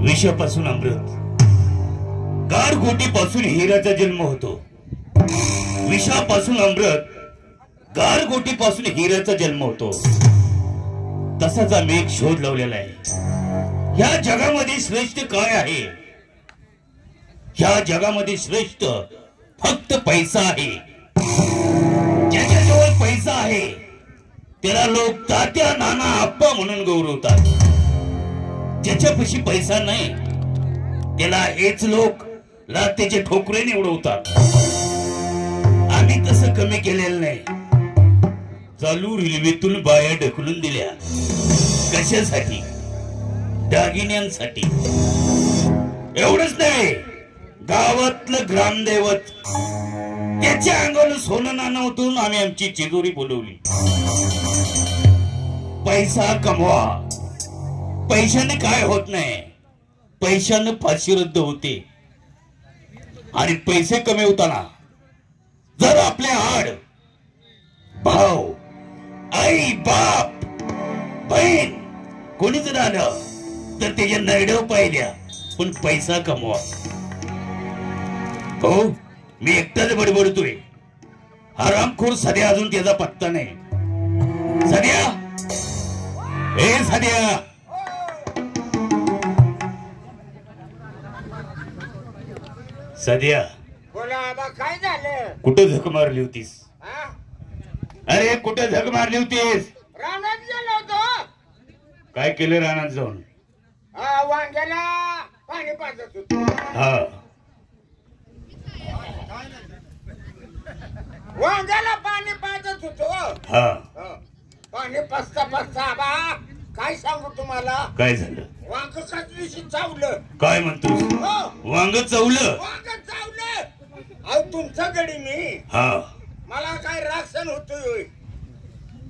विषापासून अमृत, गारगोटीपासून हिऱ्याचा जन्म होतो. विषापासून अमृत, गारगोटीपासून हिऱ्याचा जन्म होतो. तसाच आम्ही एक शोध लावलेला आहे. या जगामध्ये श्रेष्ठ काय आहे? या जगामध्ये श्रेष्ठ फक्त पैसा आहे. ज्याच्याजवळ पैसा आहे त्याला लोक तात्या, नाना, आप्पा म्हणून गौरवतात. ज्याच्यापाशी पैसा नाही त्याला हेच लोक लातेचे ठोकरेने उडवतात. आम्ही तसं कमी केलेलं नाही. चालू रेल्वेतून बाया ढकलून दिल्या. कशासाठी? दागिन्यांसाठी. एवढंच नाही, गावातलं ग्रामदैवत त्याच्या अंगाला सोनं नाणं होतून आम्ही आमची चिजोरी बोलवली. पैसा कमवा. पैशाने काय होत नाही, पैशाने फाशी रद्द होते. आणि पैसे कमवताना जर आपले आड भाऊ, आई, बाप, बहीण कोणी जर आलं तर त्याच्या नरड्यावर पाहिल्या, पण पैसा कमवा. हो, मी एकटाच बडबडतोय. हरामखोर सध्या अजून त्याचा पत्ता नाही. सध्या, हे सध्या, सध्या बोला आबा, काय झालं? कुठे झक मारली होतीस? अरे कुठे झक मारली होतीस? रानात गेलो होतो. काय केलं रानात जाऊन? वांग्याला पाणी पाजत होतो. हा, वांग्याला पाणी पाजत होतो. हा, पाणी पाजता पाजता आबा काय सांगू तुम्हाला, काय झालं? वांग कधीशी चावलं. काय म्हणतोस? वांग चवलं? वांग चावलं. अहो तुमचा गडी मी. हा, मला काय राक्षण होतोय.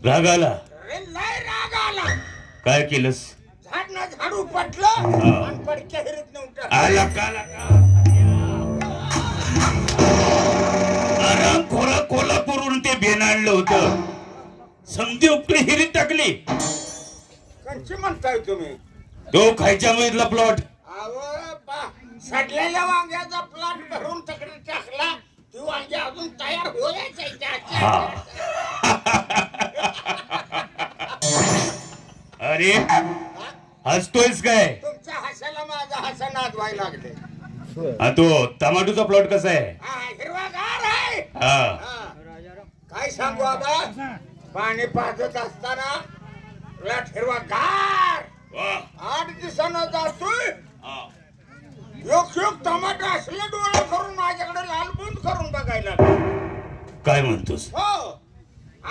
राग आला? अरे लय राग आला. काय केलंस? झाड ना झाड उपटलं आणि पडक्या हिरीत नव्हतं. आला का? आराम खोरा कोल्हापूरवरून ते बेन आणलं होतं. समधी उपटी हिरीत टाकली. कंची म्हणताय तुम्ही? तो खायच्या मधला प्लॉट. सडलेल्या वांग्याचा प्लॉट भरून तिकडे टाकला. ती वांगी अजून तयार होईल. अरे हसतोयस काय? तुमच्या हसायला माझा हसा नाद व्हायला लागले. तो टमाटोचा प्लॉट कसा आहे? हिरवागार आहे. काय सांगू बाबा, पाणी पाजत असताना प्लॉट हिरवागार. 8 दिवसानं जातोय. योग टमाटर असले डोळे करून माझ्याकडे लाल बुंद करून बघायला. काय म्हणतोस? हो,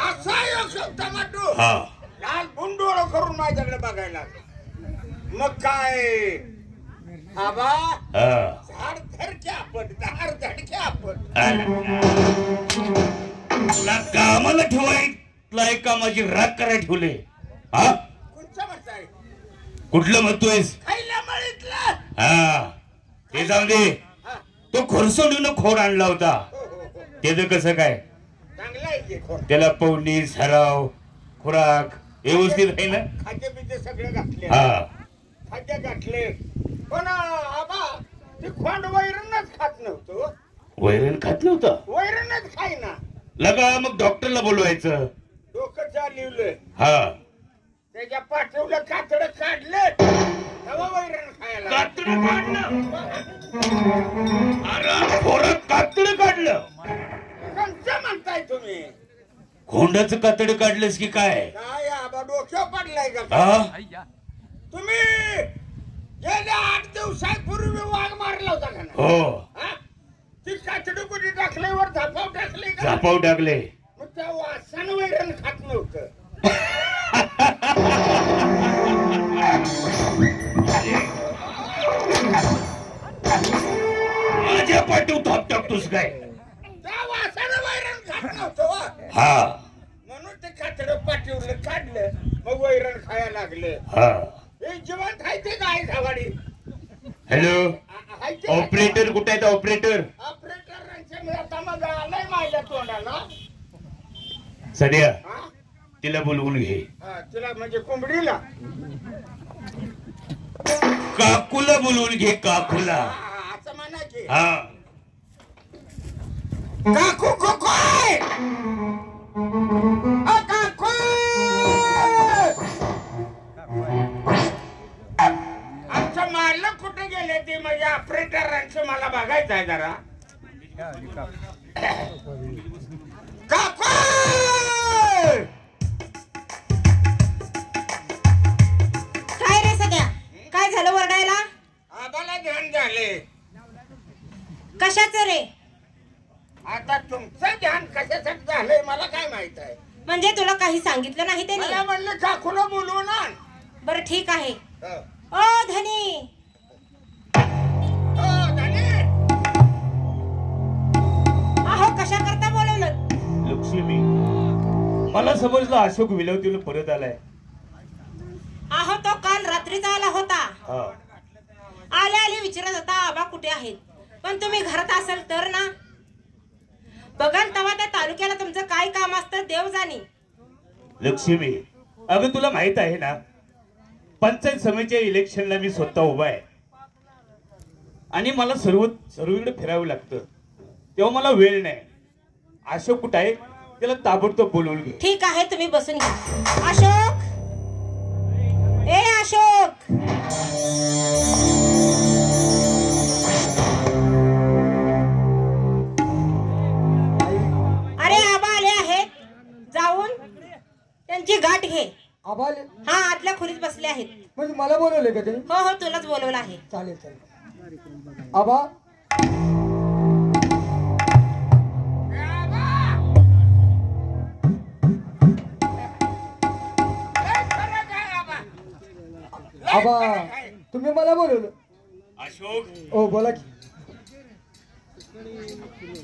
असा योग टमाटो हा, लाल बुंद डोळे करून माझ्याकडे बघायला. मग काय आबा, झाड धडक्या पट, झाड धडक्या पट. तुला कामाला ठेवायला कामाची राग करायला ठेवले. हा, कोणचं म्हणताय? कुठलं म्हणतोयस? खायला मळीतलं. हा, ते जाऊ दे. तो खोरसोडून खोड आणला होता. त्याच कसं काय? चांगला आहे की खोड. त्याला पवनी, सराव, खुराक व्यवस्थित आहे ना? खाद्य बिद्य सगळे घातले. हा, खाद्य घातले. पण आबा ते खोंड वैरणच खात नव्हतं. वैरण खात नव्हतं? वैरणच खाईना. लगा मग डॉक्टरला बोलवायचं. डोकं चालवलं. हा, त्याच्या पाठवलं, कातडं काढलं, तेव्हा वैरण खायला. कातडं काढलं? अरे खोराक कातडं काढलं? कोणचं म्हणताय तुम्ही? खोंडाचं कातडं काढलंस की काय? काय आबा डोक्यावर पडलाय का? हा, तुम्ही गेल्या 8 दिवसापूर्वी वाघ मारला होता का? हो. ती कातडी कुठे टाकल्यावर झापाव टाकले का? झापाव टाकले. मग त्या वासानं वैरण खात नव्हतं. माझ्या पाठीव थाप टाकतोस काय? त्या वासानं वैरण खात नव्हतं. हा, म्हणून ते कातडं पाठीवलं, काढलं, मग वैरण खायला लागलं. हा. हे जिवंत आहे ते काय धावाडी? हॅलो, ऑपरेटर कुठे आहेत? ऑपरेटर ऑपरेटरांच्या आता मग आलंय माझ्या तोंडाला. सध्या तिला बोलवून घे. तिला म्हणजे कोंबडीला काकूला बोलवून घे. काकूला असं म्हणा की हा. काकू कोकोय काकू आमचं मालक कुठे गेले ते म्हणजे ऑपरेटरांचं मला बघायचं आहे जरा. काकू काय रे सध्या काय झालं वरडायला? आम्हाला ध्यान झाले. कशाचं रे? आता तुमचं ध्यान कशासाठी झालंय मला काय माहित आहे. म्हणजे तुला काही सांगितलं नाही मला त्यांनी? म्हणलं काकूला बोलवून आण. बरं ठीक आहे. हो. ओ धनी, हो, धनी. अहो कशा करता बोलवलं? लक्ष्मी, मला समजलं अशोक विलवतीला परत आलाय. अहो तो काल रात्रीचा आला होता. हा. आले आले विचारत होता आबा कुठे आहेत, पण तुम्ही घरात असाल तर ना. बघाल तेव्हा त्या तालुक्याला तुमचं काय काम असतं देव जाणी. लक्ष्मी, अगं तुला माहित आहे ना, पंचायत समितीच्या इलेक्शनला मी स्वतः उभा आहे आणि मला सर्वीकडे फिरावं लागतं, तेव्हा मला वेळ नाही. अशोक कुठं आहे त्याला ताबडतोब बोलवून घे. ठीक आहे तुम्ही बसून घ्या. अशोक, ए अशोक. अरे आबा आले आहेत, जाऊन त्यांची गाठ घे. आबाले हा आतल्या खोलीत बसले आहेत. म्हणजे मला बोलवले का ते? हो हो तुलाच बोलवलं आहे. चालेल चालेल. आबा आबा तुम्ही मला बोलवलं? अशोक, हो बोला की.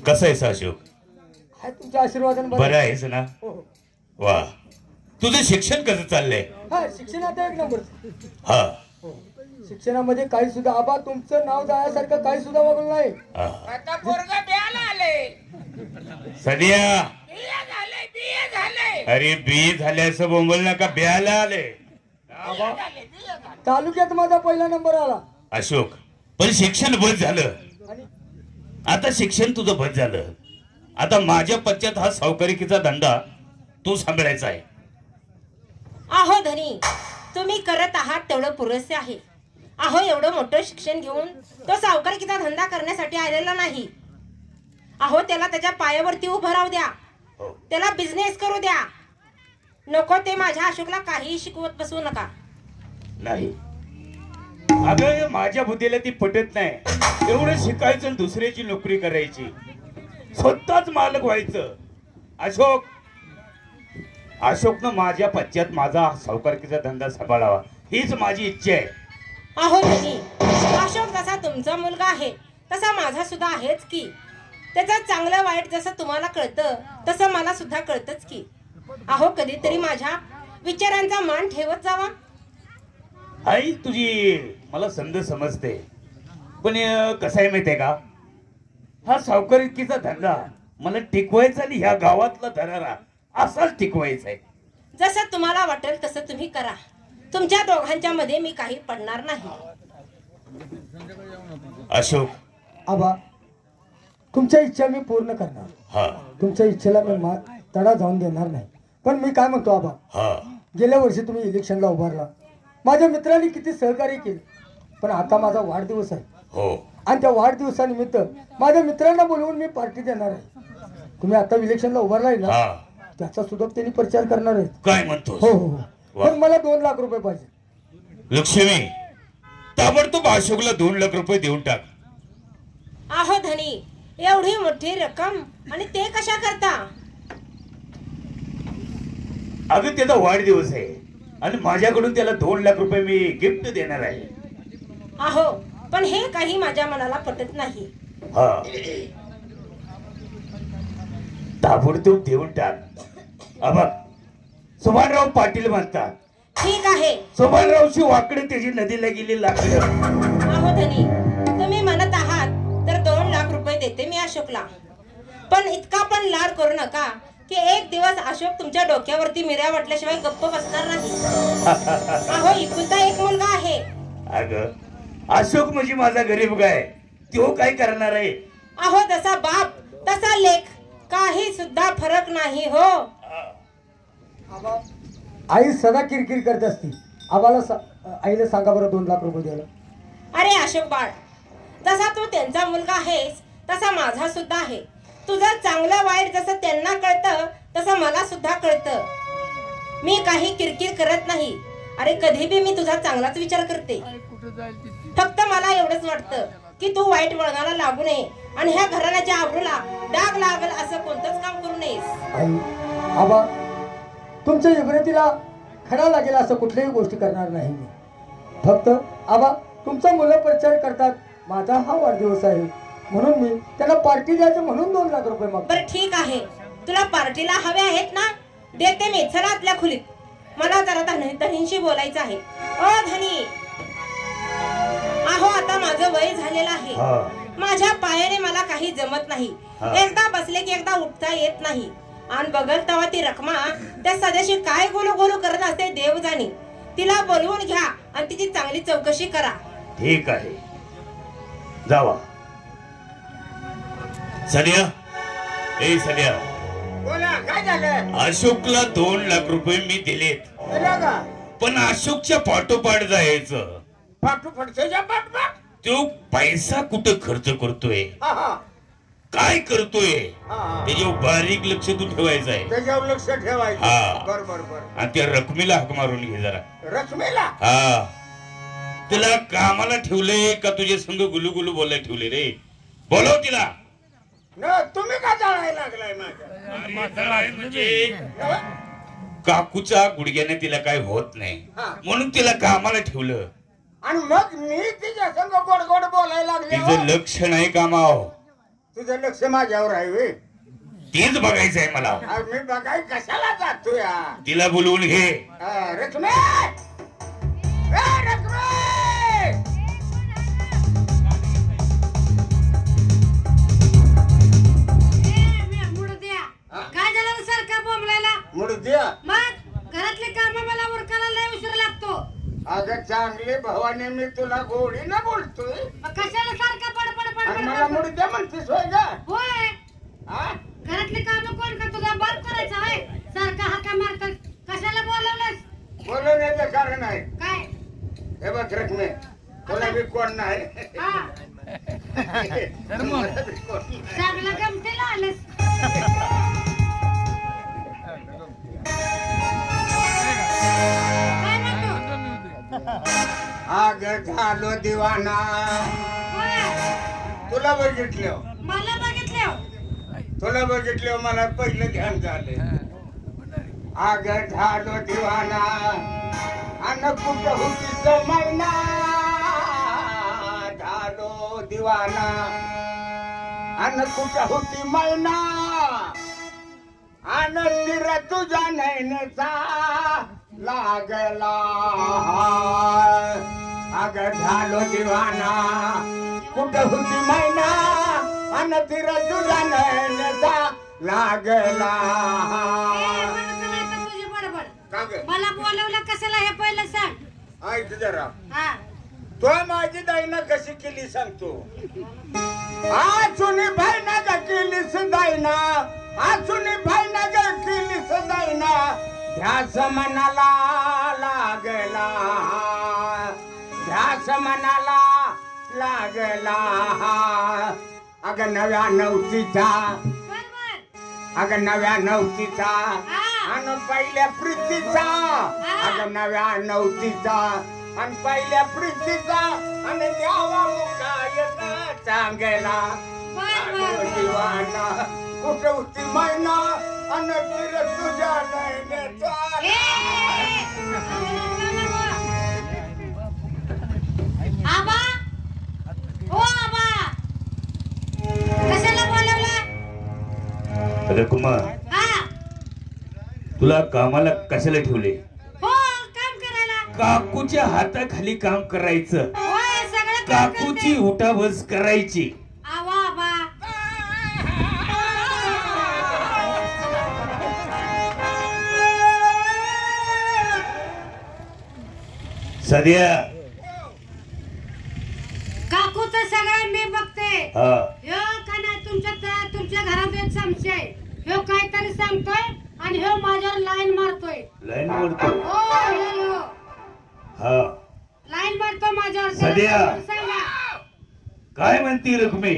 कसा आहेस अशोक? हाय तुमच्या आशीर्वादाने बरं आहेस ना? हो हो. वा, तुझं शिक्षण कसं चाललंय? हा शिक्षण आता एक नंबर. हा. हो शिक्षणामध्ये काही सुद्धा आबा तुमचं नाव जाण्यासारखं काही सुद्धा वागलं नाही. हा. आता पोरगा ब्याला आले. सध्या बिया झाले, बिया झाले. अरे बी झाले असं बोंबल नका, ब्याला आले. आबा तालुक्यात माझा पहिला नंबर आला. अशोक, पण शिक्षण बंद झालं. आणि आता शिक्षण तुझं बंद झालं. आता माझ्या पश्चात हा सावकारिकीचा धंदा तू सांभाळायचा आहे. अहो धनी, तुम्ही करत आहात तेवढं पुरेसे आहे. अहो एवढं मोठं शिक्षण घेऊन तो सावकारीचा धंदा करण्यासाठी आलेला नाही. अहो त्याला त्याच्या पायावरती उभं राहू द्या, हो. त्याला बिझनेस करू द्या. नको ते माझ्या अशोकला काही शिकवत बसवू नका. नाही अगं, माझ्या बुद्धीला ती पटत नाही. एवढं शिकायचं आणि दुसऱ्याची नोकरी करायची, स्वतःच मालक व्हायचं. अशोक, अशोकनं माझ्या पश्चात माझा सावकारीचा धंदा सांभाळावा हीच माझी इच्छा आहे. अहो धनी, अशोक जसा तुमचा मुलगा आहे तसा माझा सुद्धा आहेच की. त्याचं चांगलं वाईट जसं तुम्हाला कळतं तसं मला सुद्धा कळतंच की. अहो कधीतरी माझ्या विचारांचा मान ठेवत जावा. आई तुझी मला समजते, पण कसं आहे माहितीये का, हा सावकारीचा धंदा मला टिकवायचा आणि ह्या गावातला धरारा असाच टिकवायचा आहे. जसं तुम्हाला वाटेल तसं तुम्ही करा. तुमच्या दोघांच्या मध्ये मी काही पडणार नाही. अशोक, आबा तुमच्या इच्छा मी पूर्ण करणार. हा तुमच्या इच्छेला मी तडा जाऊन देणार नाही. पण मी काय म्हणतो आबा, हा गेल्या वर्षी तुम्ही इलेक्शनला उभारला, माझ्या मित्रांनी किती सहकार्य केले, पण आता माझा वाढदिवस आहे हो. आणि त्या वाढदिवसानिमित्त माझ्या मित्रांना बोलवून मी पार्टी देणार आहे. तुम्ही आता इलेक्शनला उभारलाय ना, हा त्याचा सुद्धा त्यांनी प्रचार करणार आहेत. काय म्हणतो? हो हो हो. पण मला 2 लाख रुपये पाहिजे. लक्ष्मी, ताबडतोब अशोकला 2 लाख रुपये देऊन टाक. अहो धनी, एवढी मोठी रक्कम आणि ते कशा करता? अगं त्याचा वाढदिवस आहे आणि माझ्याकडून त्याला 2 लाख रुपये मी गिफ्ट देणार आहे. अहो पण हे काही माझ्या मनाला पटत नाही. हा, ताबडतोब देऊन टाक. अबा, सुभानराव पाटील म्हणतात. ठीक आहे. सुभानरावची वाकडे त्याची नदीला गेली लाकडं. अहो धनी, तुम्ही म्हणत आहात तर 2 लाख रुपये देते मी अशोकला. पण इतका पण लाड करू नका की एक दिवस अशोक तुमच्या डोक्यावरती मिऱ्या वाटल्याशिवाय गप्प बसणार नाही. अहो इकुलता एक मुलगा आहे. अगं अशोक म्हणजे माझा गरीब गाय, तो काय करणार आहे? अहो जसा बाप तसा लेख, काही सुद्धा फरक नाही हो. आई सदा किरकिर करत असती. आईला सांगा बरं 2 लाख रुपये द्यायला. अरे अशोक बाळ, जसा तू त्यांचा मुलगा आहेस तसा माझा सुद्धा आहे. तुझं चांगलं वाईट जसं त्यांना कळतं तसं मला सुद्धा कळतं. मी काही किरकिर करत नाही. अरे कधी बी मी तुझा चांगलाच विचार करते. फक्त मला एवढंच वाटतं की तू वाईट वळणाला लागू नये आणि ह्या घराण्याच्या आबरूला डाग लागल असं कोणतंच काम करू नयेस. आई आबा तुमच्या इब्रतीला खडा लागेल असं कुठल्याही गोष्टी करणार नाही मी. फक्त आबा तुमचा मुलं प्रचार करतात, माझा हा वाढदिवस आहे म्हणून मी त्यांना पार्टी द्यायचं म्हणून 2 लाख रुपये मागतो. बरं ठीक आहे, तुला पार्टीला हवे आहेत ना, देते मी. चला आतल्या खोलीत, मला जरा धनींशी बोलायचं आहे. ओ धनी, अहो आता माझं वय झालेलं आहे. माझ्या पायाने मला काही जमत नाही. एकदा बसले की एकदा उठता येत नाही. आणि बघल तेव्हा ती रखमा त्या सध्याशी काय गोलू गोलू करत असते देव जाणी. तिला बोलवून घ्या आणि तिची चांगली चौकशी करा. ठीक आहे, जावा. सध्या ए सध्या, बोला काय झालं? अशोकला 2 लाख रुपये मी दिलेत, पण अशोकच्या पाठोपाठ जायचं. तो पैसा कुठं खर्च करतोय, काय करतोय त्याच्यावर बारीक लक्ष तू ठेवायचं आहे. त्याच्यावर लक्ष ठेवायचं. हा. बरोबर. आणि त्या रकमेला हाक मारून घे जरा. रकमेला? हा, तिला कामाला ठेवले का तुझ्या संग गुलू गुलू बोलायला ठेवले रे? बोलव तिला. तुम्ही का जाळायला लागलाय माझ्या? म्हणजे काकूच्या गुडघ्याने तिला काय होत नाही म्हणून तिला कामाला ठेवलं. आणि मग मी तिच्या संग गोड गोड बोलायला लागले. तिचं लक्ष नाही कामाव. तुझं लक्ष माझ्यावर आहे. तेच बघायचं आहे मला. मी बघाय कशाला जातो या? तिला बोलवून घे. रकमे काय झालं सारखा बोंबलायला? मुडद्या मग घरातले काम मला उरकायला लय उशीर लागतो. अगं चांगली भवानी, मी तुला गोडीनं बोलतोय. कशाला सारखा पडपड आणि मला पडपड? मुडद्या म्हणतीस होय का? होय, हा? घरातले काम कोण का तुझा बाप करायचा आहे? सारखा हाका मारतात. कशाला बोलवलंस? बोलवण्याचं कारण आहे. काय? हे बघ रकमे, तुला मी कोण नाही. हा, मला बी कोण नाही. चांगलं गमतीला आलंस. काय म्हणतो? आग झालो दिवाना. होय, तुला बघितलं, मला बघितलं. तुला बघितलं मला पहिलं ध्यान झाले. आग झालो दिवाना अन कुठं होती समयना. झालो दिवाना अन कुठं होती मैना. आनंदीर तुझ्या नैनेचा लागला. अग झालो दिवाना कुठं होती मैना. आनंदीर तुझ्या नैनेचा लागला. तुझी बडबड. का ग? मला बोलवलं कशाला हे पहिलं सांग. ऐक जरा, हा, तो माझी दाईना कशी केली सांगतो. आचुनी भाईना ग केलीस दाईना. आचुनी भाईना ग केलीस दाईना. ध्यास मनाला लागला. ध्यास मनाला लागला. अग नव्या नवतीचा. बरोबर. अग नव्या नवतीचा आणि पहिल्या प्रीतीचा. अग नव्या नवतीचा आणि पहिल्या प्रीतीचा. आणि द्यावा मुखायचा चांगला. दिवाना कुठे होती मैना. आणि तिर तुझ्या नैनेचा. आबा, हो आबा, कशाला बोलवलं? रकुमा, हा, तुला कामाला कशाला ठेवले? हो, काम करायला. काकूच्या हाताखाली काम करायचं. होय, सगळं काम करते. काकूची उठाबस करायची. आवा आबा, सध्या काकूच सगळं मी बघते हा ह्यो का नाही तुमच्या घरात एक संशय ह्यो काहीतरी सांगतोय आणि ह्यो माझ्यावर लाईन मारतोय लाईन वरतो हो ह्यो हा लाईन मारतो माझ्यावर सध्या. सांगा काय म्हणती रखमे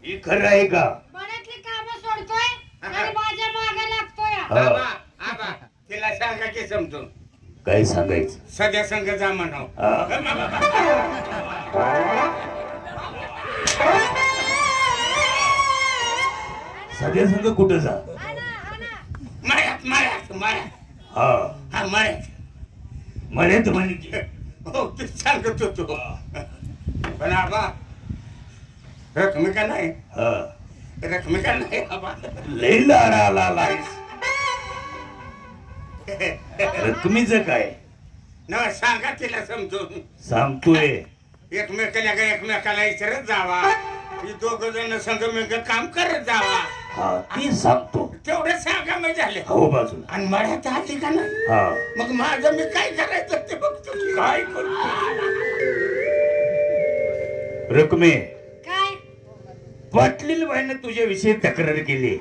ही खरं आहे का? बऱ्यातली कामं सोडतोय आणि माझ्या मागे लागतोय हा. आबा आबा तिला सांगा की समजून काय सांगायचं? सध्या संघ जा म्हणाव. सध्या संघ कुठं जा? हा ना मळ्यात मळ्यात मळ्यात हा हा मळ्यात म्हणत म्हणे की हो तू सांगत होतो पण आबा रखमी का नाही हा रखमी का नाही आबा लय लाडाला लाईस रकमीचं काय न सांगा तिला समजून सांगतोय? एकमेकाला विचारत जावा ही दोघ जण संगमेक काम करत जावा हा ती सांगतो. तेवढं सांगा मग झाले हो बाजूला आणि मळ्यात आली का ना हा मग माझं मी काय करायचं ते बघतो की. काय करू? रकमे काय पाटलील बाईनं तुझ्याविषयी तक्रार केली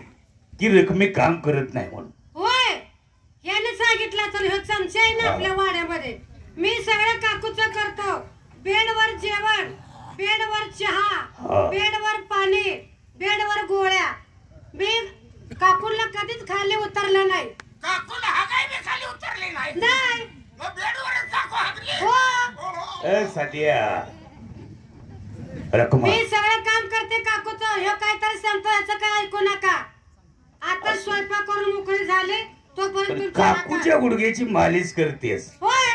की रकमे काम करत नाही म्हणून. होय याने सांगितलं तर ह्यो संशय आहे ना आपल्या वाड्यामध्ये मी सगळं काकूचं करतो बेडवर जेवण बेडवर हा. चहा बेडवर पाणी बेडवर गोळ्या मी काकूला कधीच खाली उतरलं नाही काकूला हागाय बी खाली उतरली नाही नाही मग बेडवरच काकू हागली हो ए सध्या रकमा मी सगळं काम करते काकूचं ह्यो काहीतरी सांगतो याचं काय ऐकू नका आता स्वयंपाक करून मोकळी झाले तोपर्यंत पण तुमच्या काकूच्या गुडघ्याची मालिश करतेस. होय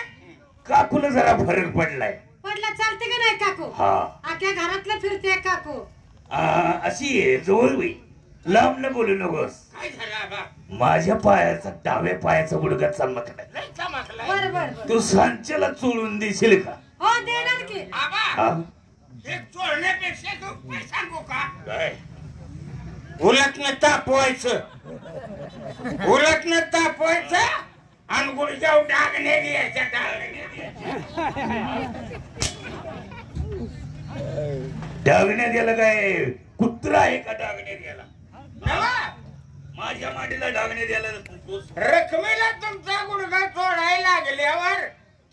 काकूला जरा फरक पडलाय. पडला चालते का नाही काकू हा आख्या घरातलं फिरते काकू अशी आहे जवळ बाई लांब न बोलू नकोस. काय झालं आबा माझ्या पायाचा डाव्या पायाचा गुडघा चमकलाय. लय चमकलाय बर बर बर तू सांच्याला चोळून देशील का? हो देणार की आबा हा? हे चोळण्यापेक्षा तू काय सांगू का काय उलटनं तापवायचं उलटनं तापवायचं आणि गुडघ्यावर डागणे घ्यायच्या डागणे डागण्यात याला काय कुत्रा आहे का डागण्यात याला? नवा माझ्या मांडीला डागण्यात याला रकमेला तुमचा गुडघा चोळायला लागल्यावर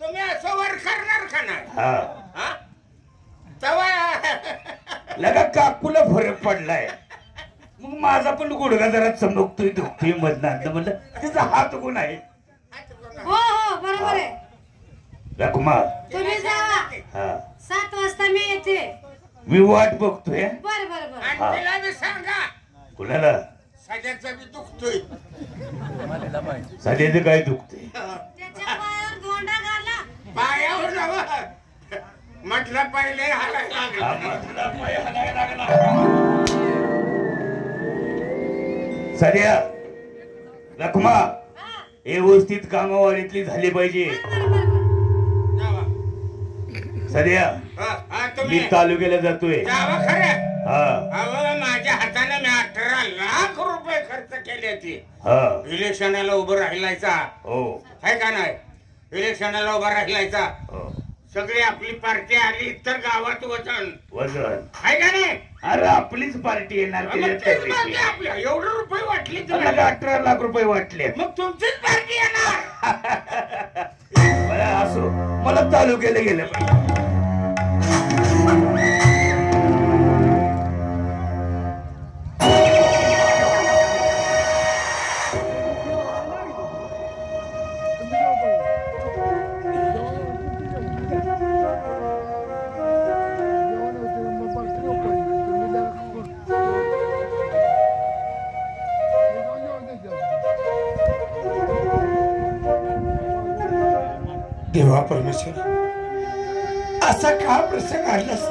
तुम्ही असं वर करणार का नाही हा हा? तेव्हा लगा काकूला फरक पडलाय. मग माझा पण गुडघा जरा चमकतोय दुखतोय मधनात म्हणलं तिचा हात गुण आहे. हो हो बरोबर आहे रकुमा तुम्ही जावा हा 7 वाजता मी येते मी वाट बघतोय. बर बर बर आणि तिला बी सांगा कुणाला? सध्याचा बी दुखतोय सध्याचं काय दुखतंय? त्याच्या पायावर धोंडा घाला पायावर नवा म्हटलं पहिले हालायला हा, लागला. माझा पाय हालायला लागला. सध्या रखमा हा व्यवस्थित कामावारीतली झाली पाहिजे. बर बर बर जावा. सध्या हा, मी तुम्ही तालुक्याला जातोय. जावा खरं हा अहो माझ्या हाताने मी 18 लाख रुपये खर्च केले ते हा इलेक्शनाला उभं राहिलायचा हो आहे का नाही इलेक्शनाला उभा राहिलायचा हो सगळी आपली पार्टी आली तर गावात वचन वजन आहे का नाही अरे आपलीच पार्टी येणार मग त्याच्यात तेच काय पार्टी विषय? आपल्या एवढे रुपये वाटली मला तुम्हाला 18 लाख रुपये वाटले. मग तुमचीच पार्टी येणार मला असो मला तालुक्याला गेलं पाहिजे. देवा परमेश्वर असा का प्रसंग आणलास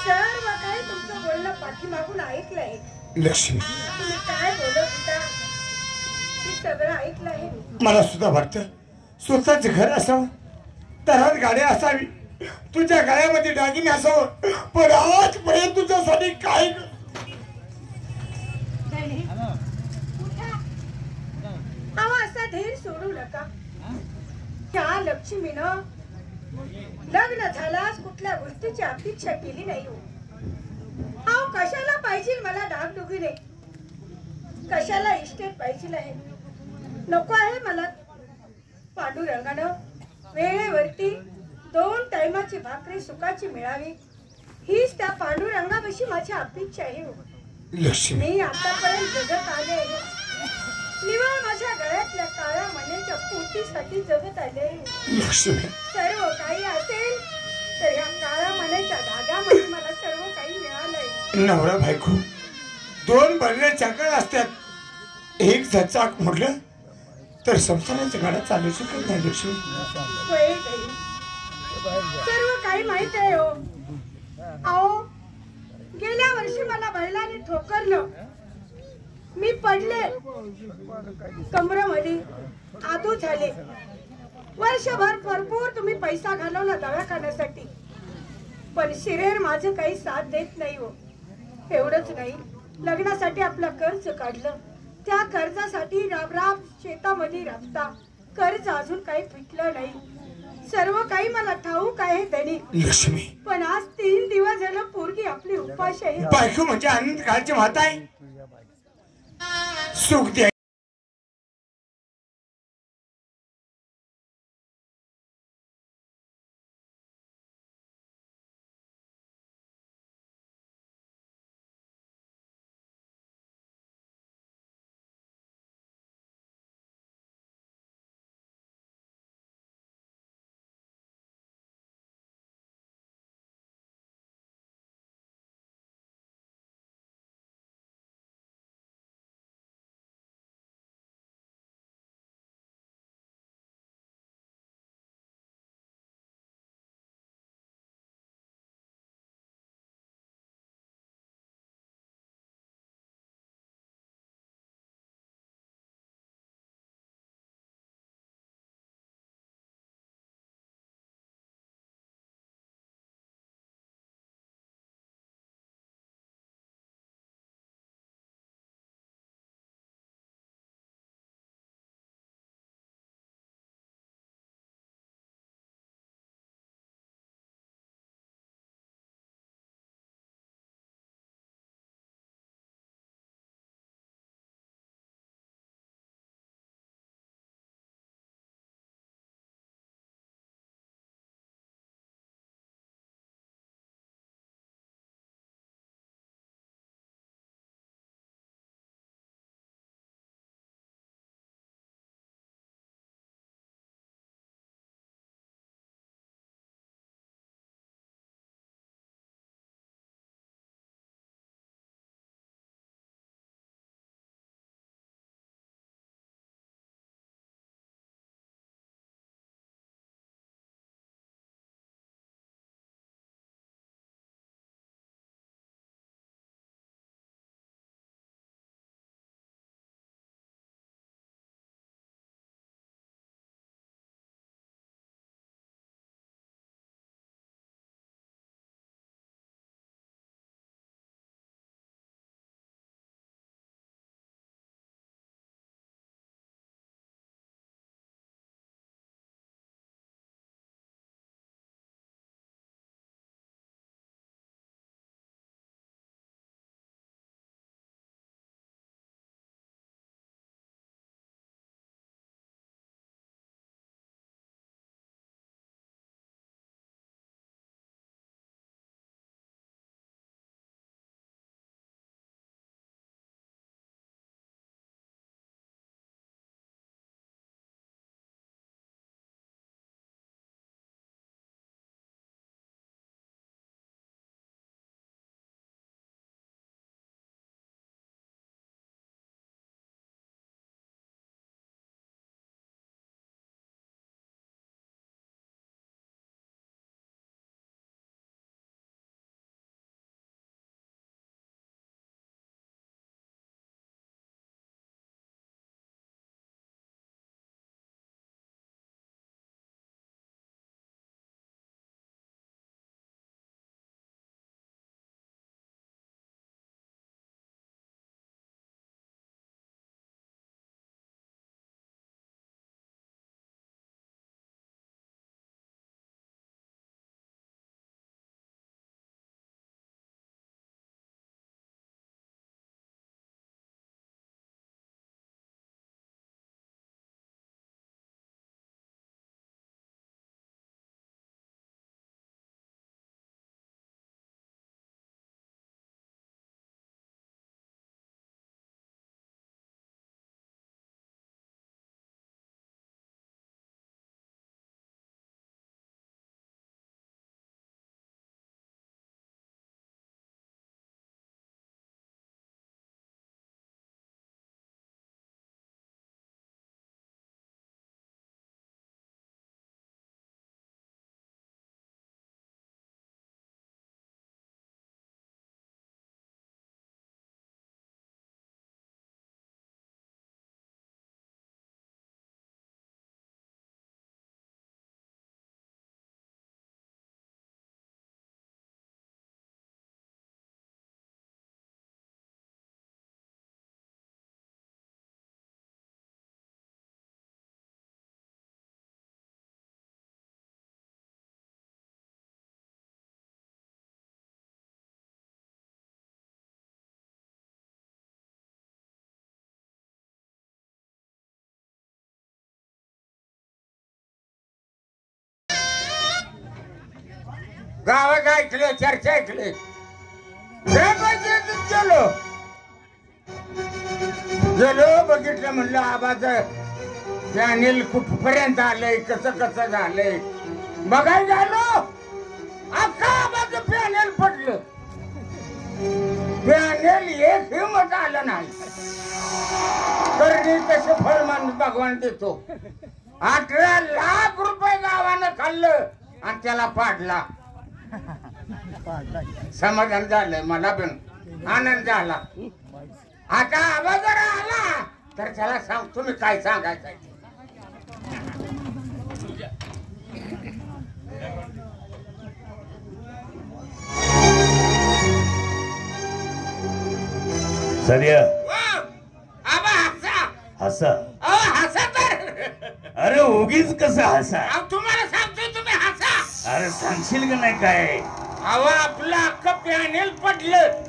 सर्व काही तुमचं बोलणं पाठीमागून ऐकलंय. लक्ष्मी, तुम्ही काय बोलत होता ते सगळं ऐकलंय. मला सुद्धा वाटतं स्वतःच घर असावं, दारात गाडी असावी, तुझ्या गळ्यामध्ये दागिने असावं, पण आजपर्यंत तुझ्यासाठी काय अहो असा धीर सोडू नका. त्या लक्ष्मीनं लग्न झाल्यास कुठल्या गोष्टीची अपेक्षा केली नाही हो. अहो कशाला पाहिजे मला डागडुगीने, कशाला इस्टेट पाहिजे आहे, नको आहे मला. पांडुरंगानं वेळेवरती 2 टायमाची भाकरी सुखाची मिळावी हीच त्या पांडुरंगापाशी माझी अपेक्षा आहे हो. लक्ष्मी, मी आतापर्यंत जगत आले आहे, निवळ माझ्या गळ्यातल्या काळ्या मण्याच्या पोटीसाठी जगत आले. लक्ष्मी, सर्व काही असेल तर या काळ्या मण्याच्या धाग्यामध्ये मला सर्व काही मिळालंय. नवरा बायको 2 बरण्या चाकळ असतात, एक जर चाक म्हटलं तर संसाराच्या गाड्या चालू शकत नाही. लक्ष्मी, होय ताई, सर्व काही माहित आहे हो. अहो गेल्या वर्षी मला बैलाने ठोकरलं, मी पडले, कमरेमध्ये आदू झाले. वर्षभर भरपूर तुम्ही पैसा घालवला दवाखान्यासाठी, पण शरीर माझं काही साथ देत नाही हो. एवढंच नाही, लग्नासाठी आपलं कर्ज काढलं, त्या कर्जासाठी राब शेतामध्ये राबता कर्ज अजून काही फिटलं नाही. सर्व काही मला ठाऊक आहे धनी. लक्ष्मी, पण आज 3 दिवस झालं पोरगी आपली उपाशी आहे. बायको म्हणजे आनंद काळची माता आहे, सुख द्या. गावात ऐकले, चर्चा ऐकले. गेलो गेलो बघितलं, म्हणलं आबाच पॅनेल कुठपर्यंत आलंय, कसं कसं झालंय बघायला गेलो. अख्खा आबाचं पॅनेल पडलं. पॅनेल एक हिंमत आलं नाही. करणी तसे फळ मान भगवान देतो. 18 लाख रुपये गावानं खाल्लं आणि त्याला पाडला. समाधान झालंय, मला पण आनंद झाला. आता आवाज जर आला तर त्याला सांग तुम्ही काय सांगायचं. सध्या आबा हसा हसा. हसा तर. अरे उगीच कसं हसा. तुम्हाला सांगतोय तुम्ही हसा. अरे सांगशील का नाही काय. अहो आपलं अख्खं पॅनेल पडलं.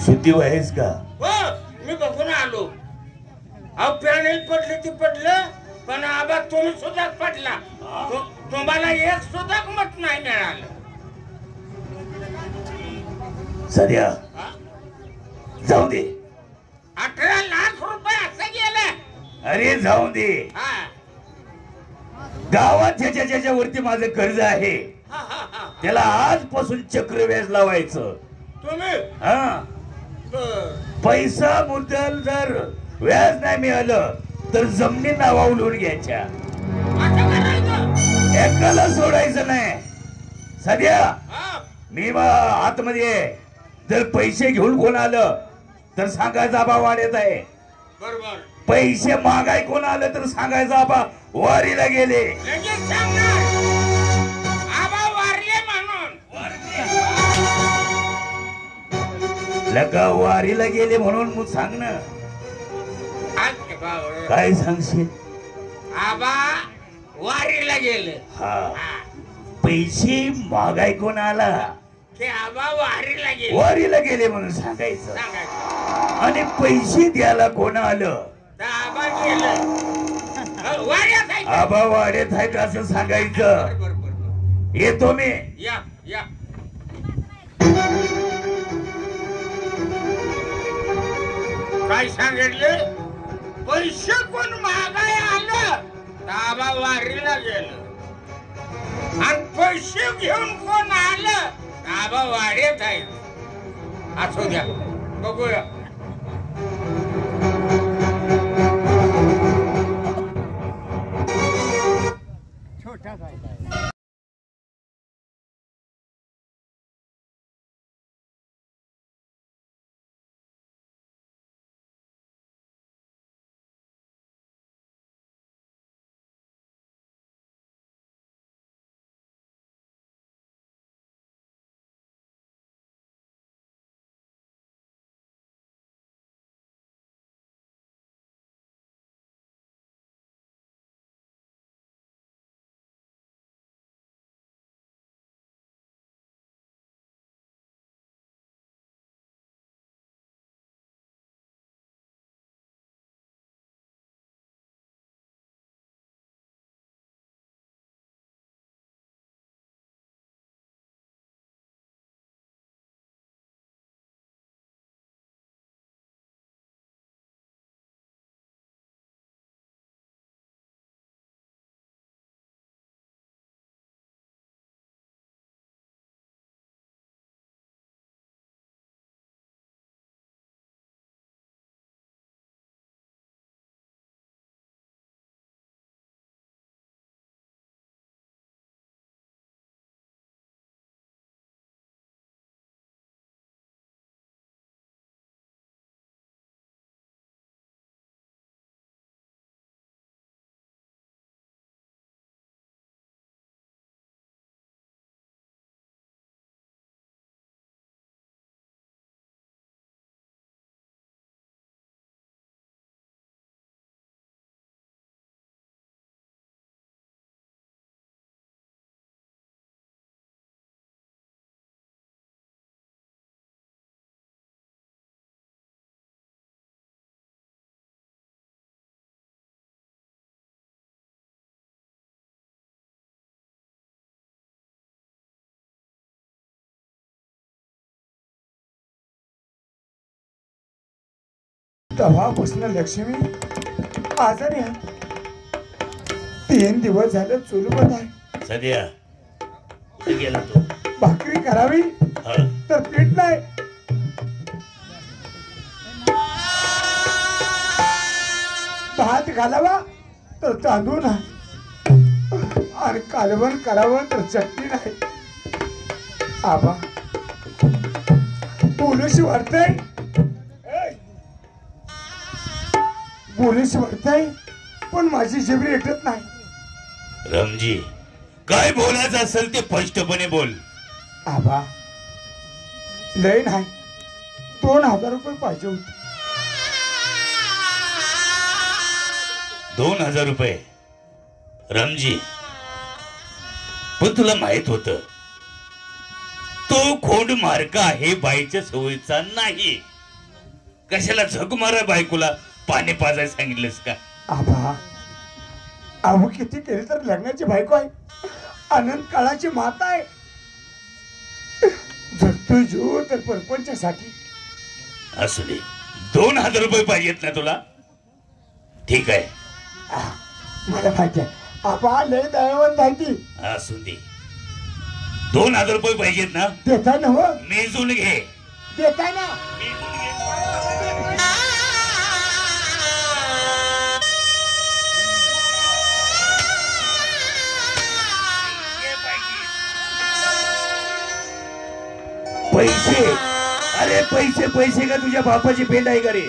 शुद्धी आहेस का. हो मी बघून आलो. अहो पॅनेल पडलं ती पडलं, पण आबा तुम्ही सुद्धा पडला. तुम्हाला एक सुद्धा मत नाही मिळालं. सध्या जाऊ दे. 18 लाख रुपये असं गेले. अरे जाऊ दे. गावात ज्याच्या वरती माझं कर्ज आहे त्याला आजपासून चक्रव्याज लावायचं. तुम्ही हा पैसा मुद्दल जर व्याज नाही मिळालं तर जमिनी नावावर लिहून घ्यायच्या. एकाला सोडायचं नाही. सध्या मी आतमध्ये जर पैसे घेऊन कोण आलं तर सांगायचा आबा वाढत आहे. बरोबर. पैसे मागाय कोण आलं तर सांगायचा आबा वारीला गेले. लगेच सांगणार आबा वारले म्हणून. लका वारीला गेले म्हणून मग सांग ना. काय सांगशील. आबा वारीला गेले. हा पैसे मागाय कोण आला ते आबा वारीला गेले. वारीला गेले म्हणून सांगायचं. सांगायचं. आणि पैसे द्यायला कोण आलं तर आबा गेलं. वाड्यात आहे. आबा वाड्यात आहेत असं सांगायचं. बरोबर. येतो मी. या या. काय सांगितलं. पैसे कोण मागाय आलं तर आबा वारीला गेलं. आणि पैसे घेऊन कोण आलं तर आबा वाड्यात आहे. असू द्या बघूया. तेव्हापासून लक्ष्मी आजारी आहे. 3 दिवस झाले चूल बंद आहे. सध्या कुठे गेला तो? भाकरी करावी हा. तर पीठ नाही. भात घालावा तर तांदूळ नाही. आणि कालवण करावं तर चटणी नाही. आबा बोलूशी वाटतंय, बोलूशी वाटतंय, पण माझी जिबरी येतच नाही. रामजी, काय बोलायचं असेल ते स्पष्टपणे बोल. आबा लय नाही, 2000 रुपये पाहिजे होते. 2000 रुपये? रामजी, पण तुला माहित होत तो खोंड मार्का आहे, बाईच्या सवयीचा नाही. कशाला झक मारा बायकोला पाणी पाजायला सांगितलंस का? आबा अहो किती केली तर लग्नाची बायको आहे, आनंद काळाची माता आहे. जगतोय जीव तर परपंचासाठी. असू दे, 2000 रुपये पाहिजेत ना तुला? ठीक आहे, मला माहिती आहे आबा लय दयावंत आहे ती. असू दे, 2000 रुपये पाहिजेत ना? देताय ना हो, मेजून घे. देताय ना. पैसे? अरे पैसे पैसे का तुझ्या बापाची पेंड आहे का रे?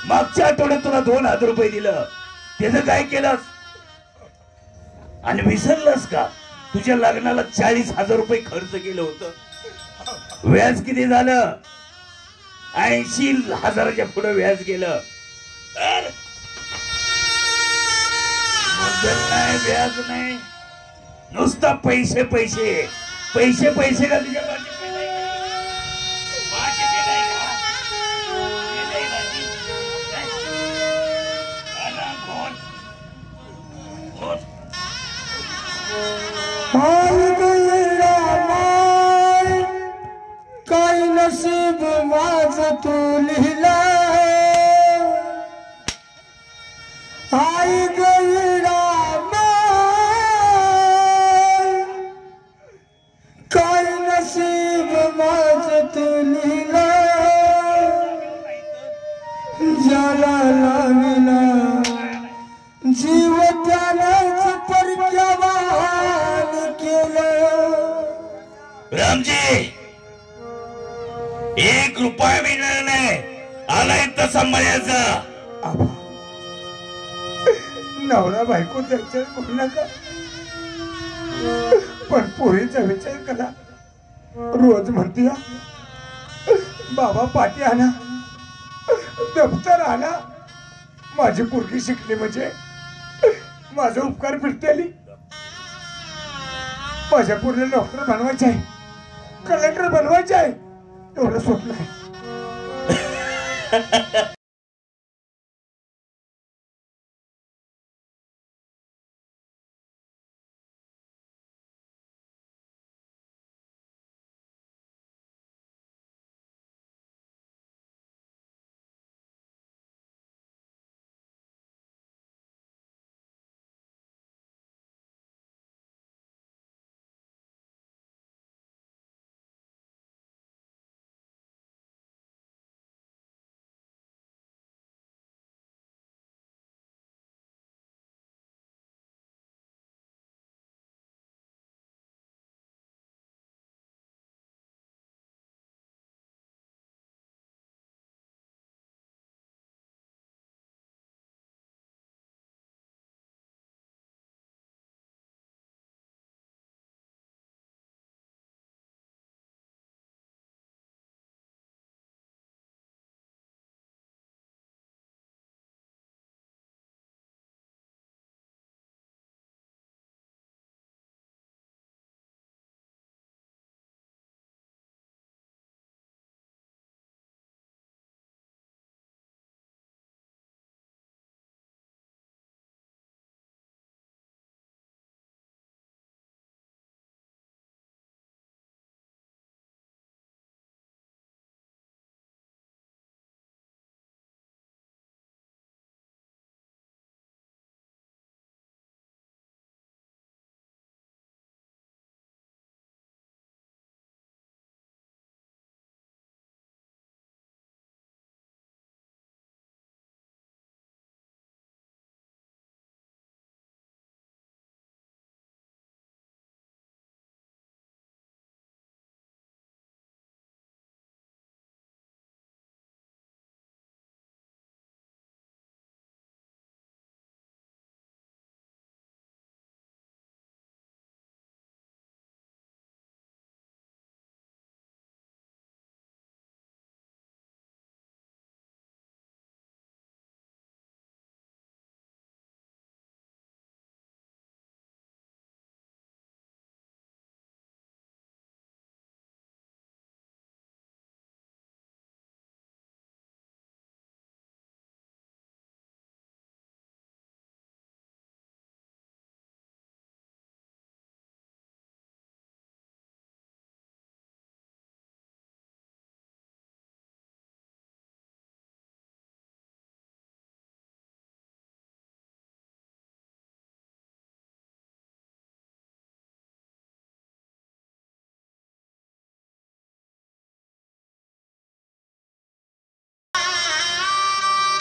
मागच्या आठवड्यात तुला 2000 रुपये दिलं, त्याचं काय केलंस? आणि विसरलंस का तुझ्या लग्नाला 40,000 रुपये खर्च केलं होतं? व्याज किती झालं? 80,000च्या पुढे व्याज गेलं. मुद्दल नाही, व्याज नाही, नुसता पैसे पैसे पैसे पैसे का तुझ्या बापाची पेंड आहे का? बापाची पेंड आहे का? पेंड आहे माझी. आला कोण? कोण? काय नशीब माझं तू लिहिला, आई गईरा काय नशीब माझं तू लिहिला, ज्याला लाविला जीव त्यालाच परक्यावान केलं. रामजी, 1 रुपया मिळणार नाही. आलाय तसा मर्यादा. आबा नवरा बायको त्यांच्यात बोलू नका, पण पोरीचा विचार करा. रोज म्हणते बाबा पाटी आणा, दप्तर आणा. माझी पोरगी शिकली म्हणजे माझा उपकार फिरतेली. माझ्या पोरीला डॉक्टर बनवायचे आहे, कलेक्टर बनवायचे आहे, एवढं स्वप्न आहे.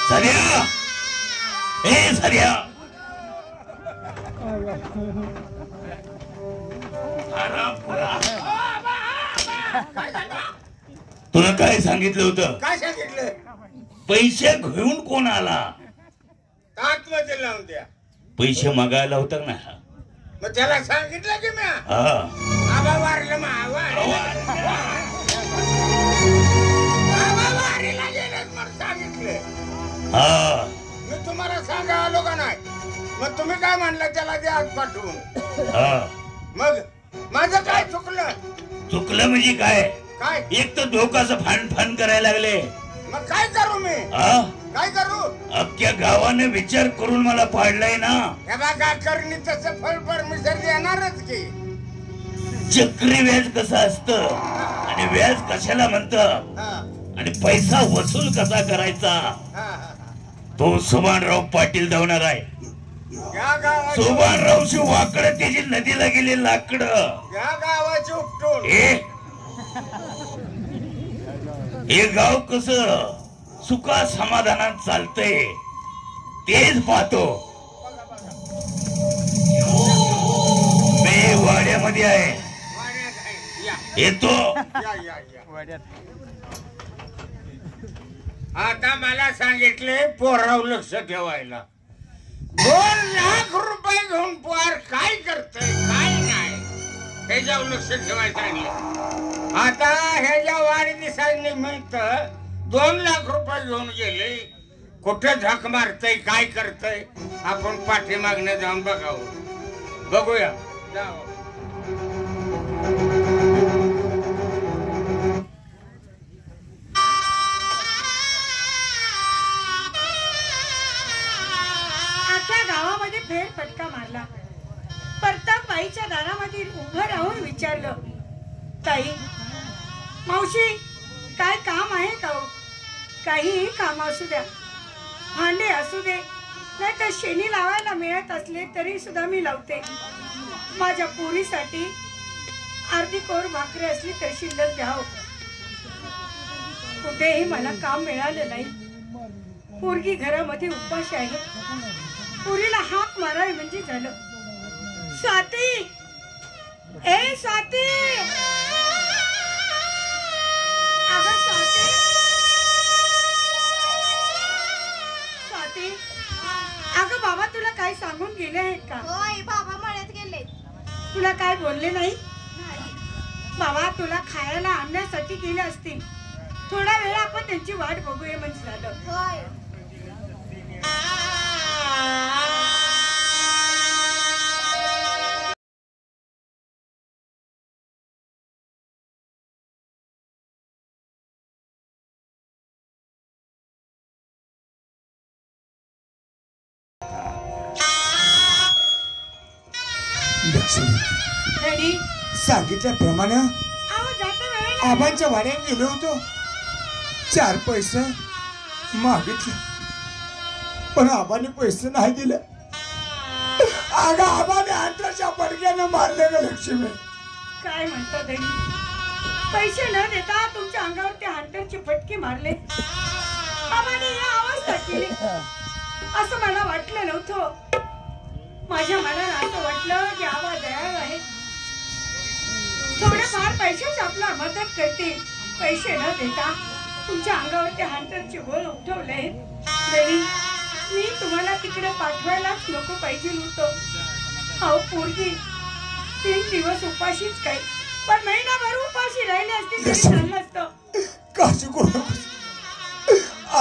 झऱ्या, ए झऱ्या, तुला काय सांगितलं होतं? काय सांगितलं? पैसे घेऊन कोण आला? आतमध्ये लावून द्या. पैसे मागायला होता ना? मग त्याला सांगितलं की मी आबा वारलं वारीला गेलं म्हणून सांगितलं. हा, मी तुम्हाला सांगा आलो का नाही? मग तुम्ही काय म्हणलं त्याला द्या आज पाठवून? हा. मग माझं काय चुकलं? चुकलं म्हणजे काय? काय? एक तर धोकाचं फान फान करायला लागले. मग काय करू मी? हा, काय करू? अख्ख्या गावाने विचार करून मला पाडलाय ना. हे बघा, करणी तसं फळ परमेश्वर देणारच की. चक्री व्याज कसं असतं आणि व्याज कशाला म्हणतं हा, आणि पैसा वसूल कसा करायचा हा, हा. तो सुभानराव पाटील धावणार आहे. या गावाची सुभानरावची वाकड त्याची नदीला गेली लाकडं. या गावाची उपटून हे गाव कस सुखा समाधानात चालतंय तेच पाहतो. मी वाड्यामध्ये आहे, वाड्यात आहे. या, येतो. या, या, या. आता मला सांगितले पोराव लक्ष ठेवायला. 2 लाख रुपये घेऊन पोर काय करतय काय नाही ह्याच्यावर लक्ष ठेवायचं सांगितलं. आता ह्याच्या वाढदिवसानिमित्त 2 लाख रुपये घेऊन गेले. कुठे झक मारतय काय करतय आपण पाठीमागनं जाऊन बघावं. बघूया. जाऊ. गावामध्ये फेर फटका मारला. प्रताप बाईच्या दारामध्ये उभं राहून विचारलं, ताई, मावशी, काय काम आहे का? काहीही काम असू द्या, भांडे असू दे, नाही तर शेणी लावायला मिळत असले तरी सुद्धा मी लावते. माझ्या पोरीसाठी अर्धी कोर भाकरी असली तर शिल्लक द्यावं. कुठेही मला काम मिळालं नाही. पोरगी घरामध्ये उपाशी आहे. पुरीला हाक मारावी म्हणजे झालं. स्वाती, ए स्वाती, अगं स्वाती, स्वाती, अगं बाबा तुला काय सांगून गेले आहेत का? होय, बाबा मळ्यात गेले. तुला काय बोलले नाही? बाबा तुला खायला आणण्यासाठी गेले असतील. थोडा वेळ आपण त्यांची वाट बघूया म्हणजे झालं. होय. लक्ष्मी, सांगितल्याप्रमाणे आबांच्या वाड्यात गेलो होतो. 4 पैसे मागितले पण आबाने पैसे नाही दिले. अगं आबाने अंतरच्या पडक्यानं मारले ग लक्ष्मी. काय म्हणता धनी? पैसे न देता तुमच्या अंगावर ते हंटरचे फटके मारले. आबाने ही अवस्था केली असं मला वाटलं नव्हतं. माझ्या मनाला असं वाटलं की आबा दयाळ आहे, थोडेफार पैसेच आपला मदत करतील. पैसे न देता तुमच्या अंगावर ते हंटरचे गोल उठवले. मी तुम्हाला तिकडे पाठवायलाच नको पाहिजे होतं. अहो पोरगी 3 दिवस उपाशीच काय, पण महिनाभर उपाशी राहिले असते तरी चाललं असतं. काळजी करू नकोस,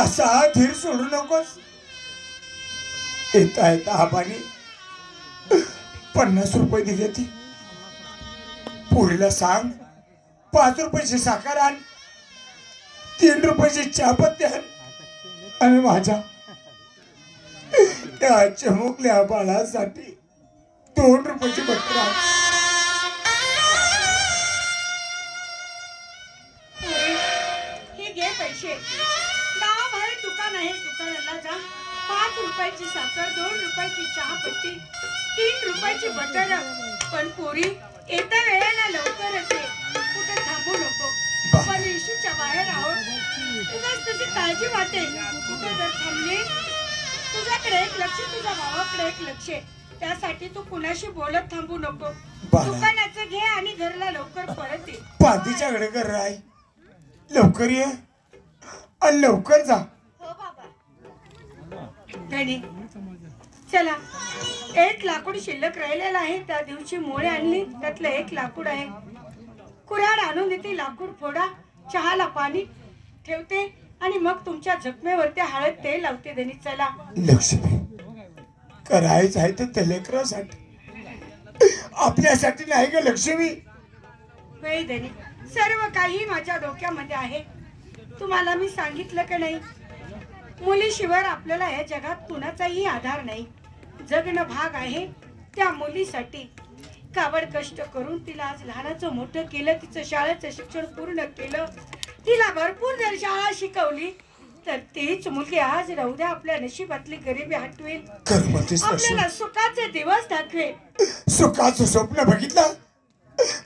असा धीर सोडू नकोस. येता येता आबाने 50 रुपये दिले. ती पोरीला सांग 5 रुपयाची साखर आण, 3 रुपयाची चहापत्ती आण आणि माझ्या त्या चमकल्या बाळासाठी 2 रुपयाची बटर आण. हे घे पैसे. गावाबाहेर दुकान आहे, दुकानाला जा. 5 रुपयाची साखर, 2 रुपयाची चहापत्ती, 3 रुपयाची बटर. पण पोरी येत्या वेळेला लवकर येते, कुठे थांबू नको. पण इशीच्या बाहेर आहोत, तुझी काळजी वाटेल. कुठे जर थांबली तुझ्याकडे एक लक्ष, तुझ्या भावाकडे एक लक्ष. त्यासाठी तू कुणाशी बोलत थांबू नको. बाळा. दुकानाचं घे आणि घरला लवकर परत ये. पातीच्याकडे कर राय, लवकर ये आणि लवकर जा. हो बाबा. धनी चला, एक लाकूड शिल्लक राहिलेलं आहे. त्या दिवशी मोळे आणली, त्यातलं एक लाकूड आहे. कुऱ्हाड आणून देते, लाकूड फोडा, चहाला पाणी ठेवते आणि मग तुमच्या जखमेवरती हळद तेल लावते. धनी चला. लक्ष्मी, करायचं आहे तर त्या लेकरासाठी, आपल्यासाठी नाही ग लक्ष्मी. वै धनी, सर्व काही माझ्या डोक्यामध्ये आहे. तुम्हाला मी सांगितलं का नाही, मुलीशिवाय आपल्याला या जगात कुणाचाही आधार नाही. जगणं भाग आहे. त्या मुलीसाठी काबड कष्ट करून तिला आज लहानाचं मोठं केलं, तिचं शाळेचं शिक्षण पूर्ण केलं, तिला भरपूर जर शाळा शिकवली तर तीच मुलगी आज राहू द्या आपल्या नशिबातली गरिबी हटवेल, आपल्याला सुखाचे दिवस दाखवेल. सुखाचं स्वप्न बघितलं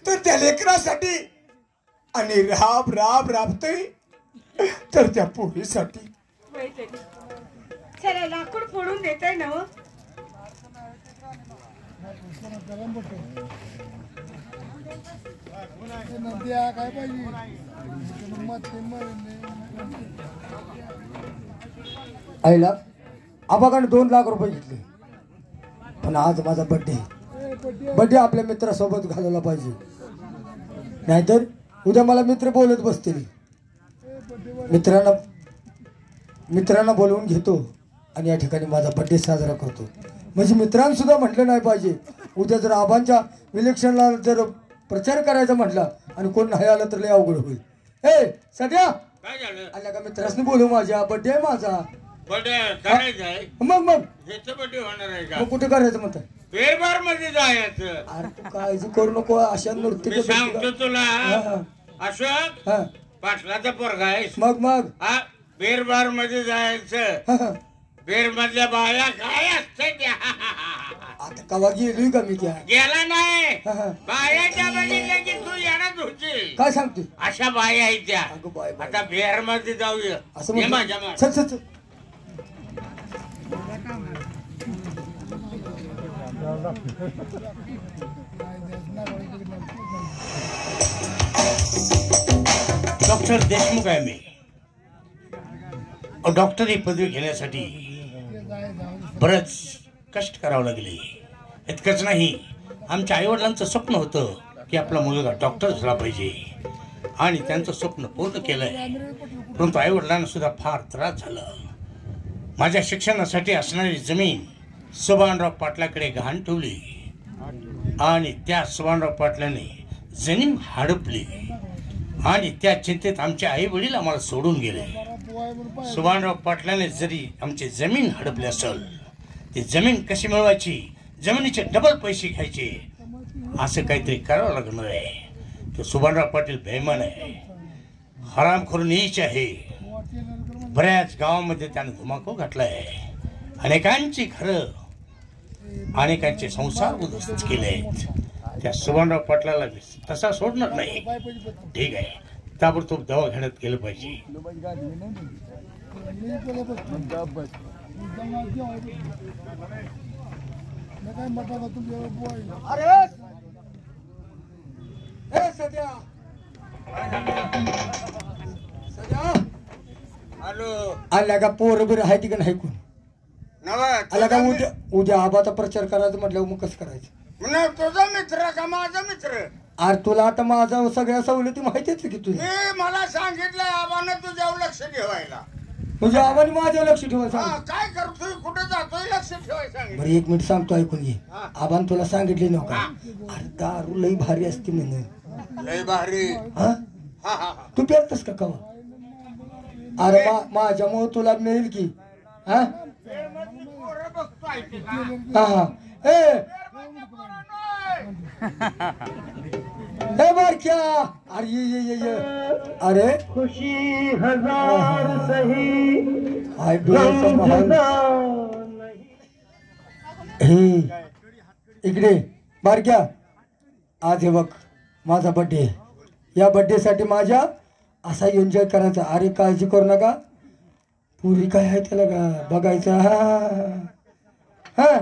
तर त्या लेकरासाठी आणि राब राब राबतय तर त्या पोरीसाठी. चला, लाकूड फोडून देत आहे ना. आईला आबाकडे 2 लाख रुपये घेतले, पण आज माझा बर्थडे आपल्या मित्रासोबत घालवला पाहिजे, नाहीतर उद्या मला मित्र बोलत बसतील. मित्रांना बोलवून घेतो आणि या ठिकाणी माझा बर्थडे साजरा करतो. म्हणजे मित्रांना सुद्धा म्हटलं नाही पाहिजे, उद्या जर आबांच्या इलेक्शनला जर प्रचार करायचा म्हटला आणि कोण नाही आलं तर लय अवघड होईल. ए सध्या काय झालं? आल्या का मित्रांनी बोलू, माझ्या बर्थडे आहे माझा. बर्थडे करायचं आहे? मग ह्याचं बर्थडे होणार आहे का? मग कुठे करायचं म्हणतात? फेरबार मध्ये जायचं. अरे तू काळजी करू नको, अशा नृत्य मी सांगतो तुला, अशोक हा पाटलाचा पोरगा आहेस. मग हा, बेरबार मध्ये जायचं. बेर मधल्या बाया काय असतं त्या? आता कवा गेलोय का मी त्या? गेला नाही. बायाच्या बघितल्या की तू येणार होती. काय सांगते? अशा बाया आहेत त्या. अगं बाय बाय. आता बेर मध्ये जाऊया. असं ये म्हणतो? माझ्या मागे. चल चल चल. डॉक्टर देशमुख आहे मी. डॉक्टरी पदवी घेण्यासाठी बरंच कष्ट करावं लागले. इतकंच नाही, आमच्या आईवडिलांचं स्वप्न होतं की आपला मुलगा डॉक्टर झाला पाहिजे आणि त्यांचं स्वप्न पूर्ण केलंय. परंतु आईवडिलांना सुद्धा फार त्रास झाला. माझ्या शिक्षणासाठी असणारी जमीन सुभानराव पाटलाकडे गहाण ठेवली आणि त्या सुभानराव पाटलाने जमीन हडपली आणि त्या चिंतेत आमचे आई वडील आम्हाला सोडून गेले. सुभानराव पाटलाने जरी आमची जमीन हडपली असेल, ती जमीन कशी मिळवायची, जमिनीचे डबल पैसे घ्यायचे, असं काहीतरी करावं लागणार आहे. तो सुभानराव पाटील बेईमान आहे, हरामखोर नीच आहे. बऱ्याच गावामध्ये त्याने धुमाकूळ घातलाय. अनेकांची घरं, अनेकांचे संसार उद्ध्वस्त केले आहेत. त्या सुभानराव पाटलाला तसा सोडणार नाही. ठीक आहे, ताबडतोब दवाखान्यात गेलं पाहिजे. अरे सध्या हॅलो, आल्या का पोर बिर आहे का नाही कोण? नवा आला का उद्या आबाचा प्रचार करायचा म्हटल्यावर मग कसं करायचं? तुझा मित्र का माझा मित्र? अरे तुला आता माझा सगळ्या सवलती माहितीच की तुझी. मी मला सांगितलं आबानं तुझ्यावर लक्ष ठेवायला. म्हणजे आबाने माझ्या लक्ष ठेवायचं. काय करतोय, कुठे जातोय, लक्ष ठेवायला सांगितलं. बरं 1 मिनिट सांगतो, ऐकून घे. आबान तुला सांगितले नव्हता? अरे दारू लई भारी असते म्हणून. लय भारी. हा तू पेरतस का कवा? अरे माझ्यामुळे तुला मिळेल की. हा हा ए बारक्या, अरे ये अरे खुशी हजार सही इकडे बारक्या. आज हे बघ माझा बर्थडे. या बर्थडे साठी माझ्या असा एन्जॉय करायचा. अरे काळजी करू नका, पुरी काय आहे त्याला का बघायचं. हा हा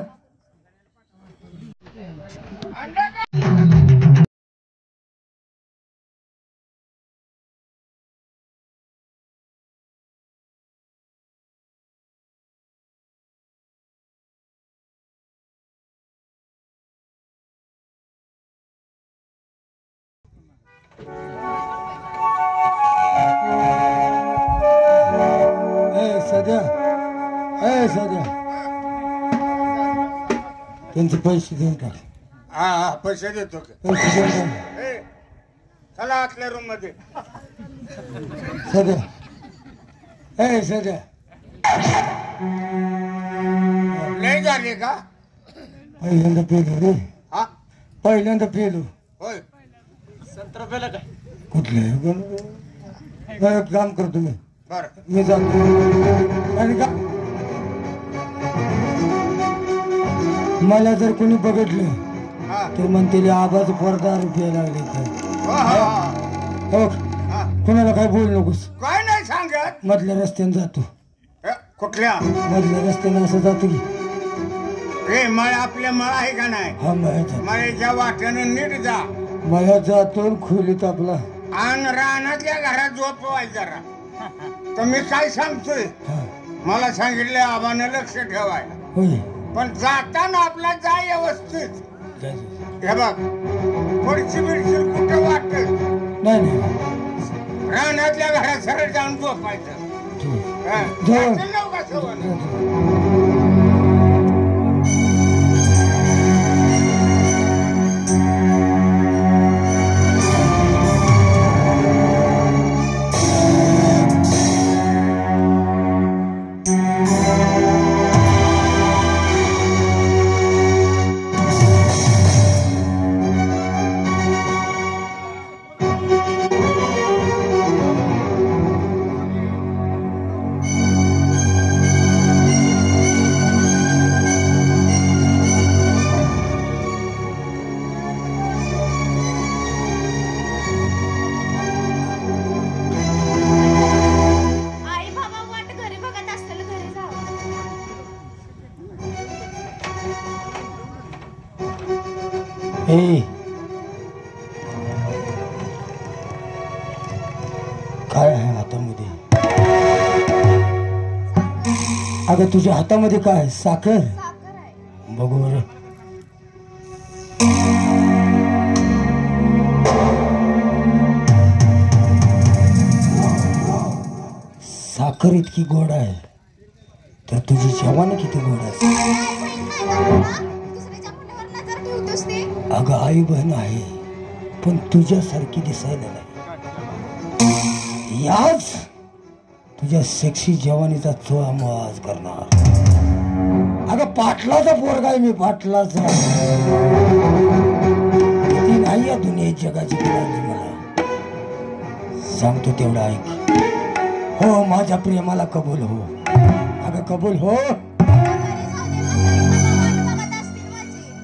सध्या सध्या त्यांचे पैसे देऊन टाक. हा पैसे देतो की. पैसे देऊन टाक ए, चला आतल्या रूम मध्ये. सध्या सध्या लय झाले का? पहिल्यांदा पेलो रे. हा पहिल्यांदा पेलो. होय. कुठलं एक काम करतो मी. बर मी जातो आणि का मला जर कोणी बघितलं हा तर म्हणते आबाच पोरदा रुपये लागले हो, हो, हो. हो हा. कोणाला काय बोल नकोस. काय नाही सांगत. मधल्या रस्त्याने जातो. कुठल्या मधल्या रस्त्याने असं जातो की हे मळ आपल्या मळ आहे का नाही? हा माहित मळ्याच्या वाट्यानं नीट जा. मला जातो खोलीत आपला आणि रानातल्या घरात झोपवायचं जरा. तर मी काय सांगतोय हा मला सांगितलं आबानं लक्ष ठेवायला. होय पण जाताना आपला जा व्यवस्थित. जा. हे बघ पडची बिडची कुठं वाटत नाही नाही रानातल्या घरात सरळ जाऊन झोपायचं. ठीक हा. जाऊ. जायचं नव्ह का सवय? आहे. ए काय आहे हातामध्ये? अगं तुझ्या हातामध्ये काय? साखर? बघू बरं. साखर इतकी गोड आहे तर तुझी जवानी किती गोड आहे. अगं आई बहन आहे पण तुझ्यासारखी दिसायला नाही. याच तुझ्या सेक्सी जवानीचा चोळा आज करणार. अगं पाटलाचा पोरगा आहे मी, पाटलाचा. ती नाही या दुनियेत जगाची किराणी. मला सांगतो तेवढा ऐक. हो माझ्या प्रेमाला कबूल हो. अगं कबूल हो.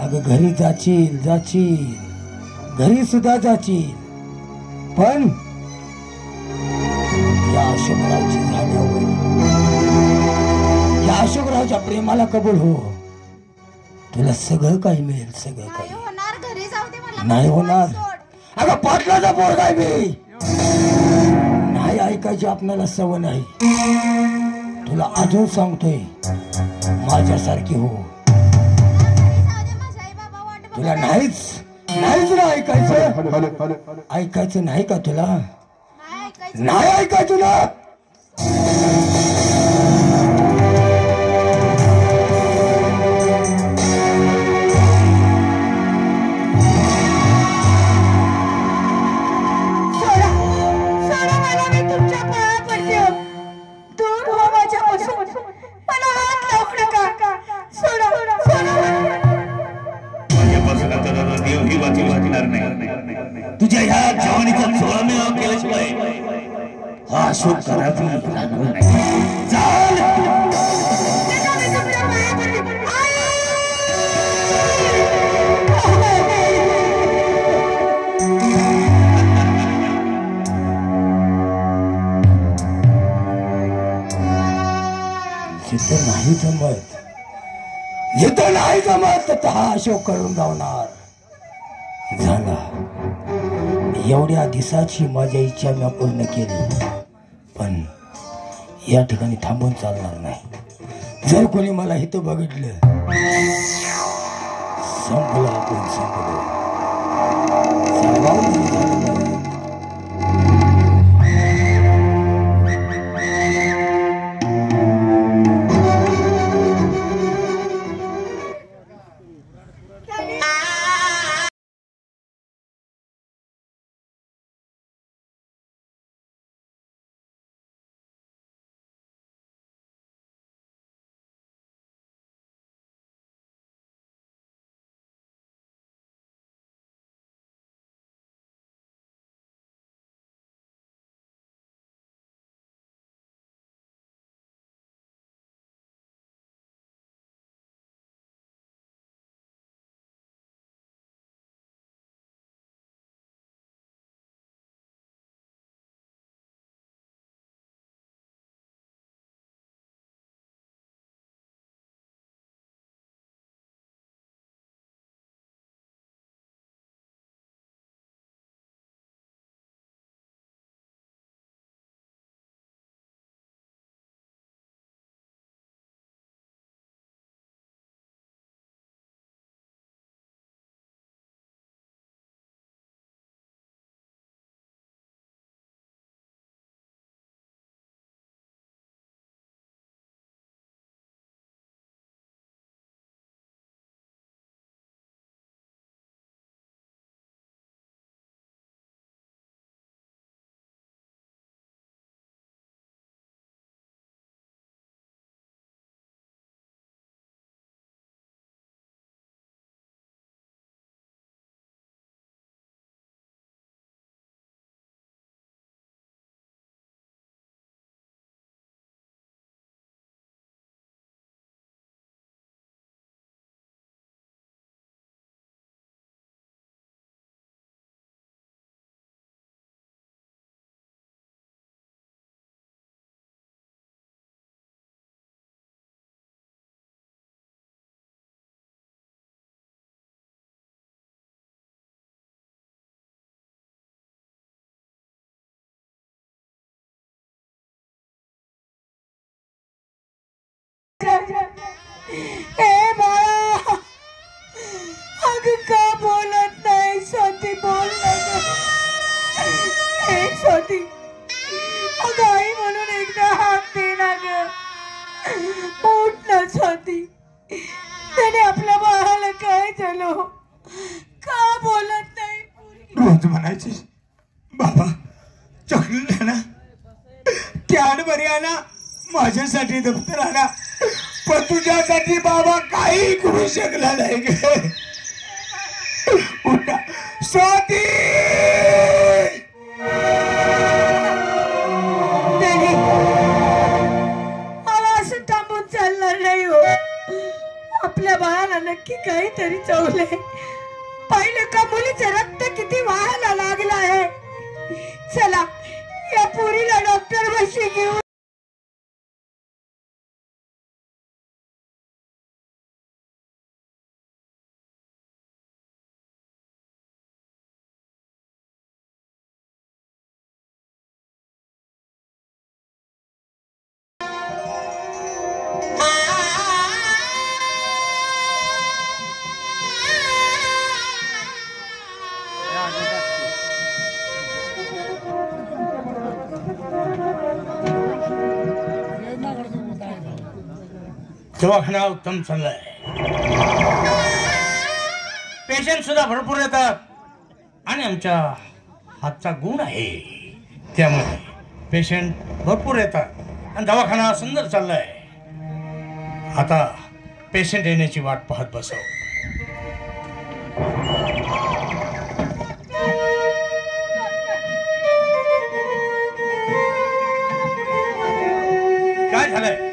अगं घरी जाशील जाशील घरी सुद्धा जाशील पण या अशोकरावची झाल्यावर या अशोकरावच्या प्रेमाला कबूल हो. तुला सगळं काही मिळेल, सगळं काही. नाही होणार. अगं पाटलाचा पोरगा आहे मी. नाही ऐकायची आपल्याला सवय नाही. तुला अजून सांगतोय माझ्यासारखी हो. तुला नाहीच नाहीच ना ऐकायचं. ऐकायचं नाही का तुला? नाही ऐकायचं तुला. तुझ्या ह्या जवानीचा चोळा मेळावा केल्याशिवाय हा अशोक करायचा चाल. जिथं नाही जमत, जिथं नाही जमत तर हा अशोक करून जाणार झाला. एवढ्या दिवसाची माझ्या इच्छा मी पूर्ण केली, पण या ठिकाणी थांबून चालणार नाही. जर कोणी मला इथं बघितलं, संपलं आपण संपलं. सर्वांनी झालं. ए बाळा, अगं का बोलत नाही? स्वाती बोल ना गं. ए स्वाती, अगं आई म्हणून एकदा हात दे ना ग. उठ ना स्वाती. त्याने आपल्या बाळाला काय झालं? का बोलत नाही? रोज म्हणायची बाबा चॉकलेट आणा, कॅडबरी आणा, माझ्यासाठी दप्तर आणा, पण तुझ्यासाठी बाबा काही करू शकला नाही ग. उठा स्वाती. नाही, मला असं थांबून चालणार नाही हो. आपल्या बाळाला नक्की काहीतरी चवलंय. पाहिलं का मुलीचं रक्त किती वाहायला लागलं आहे. चला या पोरीला डॉक्टर बशी घेऊ. दवाखाना उत्तम चाललाय. पेशंट सुद्धा भरपूर येतात आणि आमच्या हातचा गुण आहे, त्यामुळे पेशंट भरपूर येतात आणि दवाखाना सुंदर चाललाय. आता पेशंट येण्याची वाट पाहत बसाव. काय झालंय?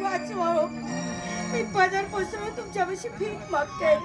वाचवा हो. मी पदर पसरून तुमच्यापाशी भीक मागते.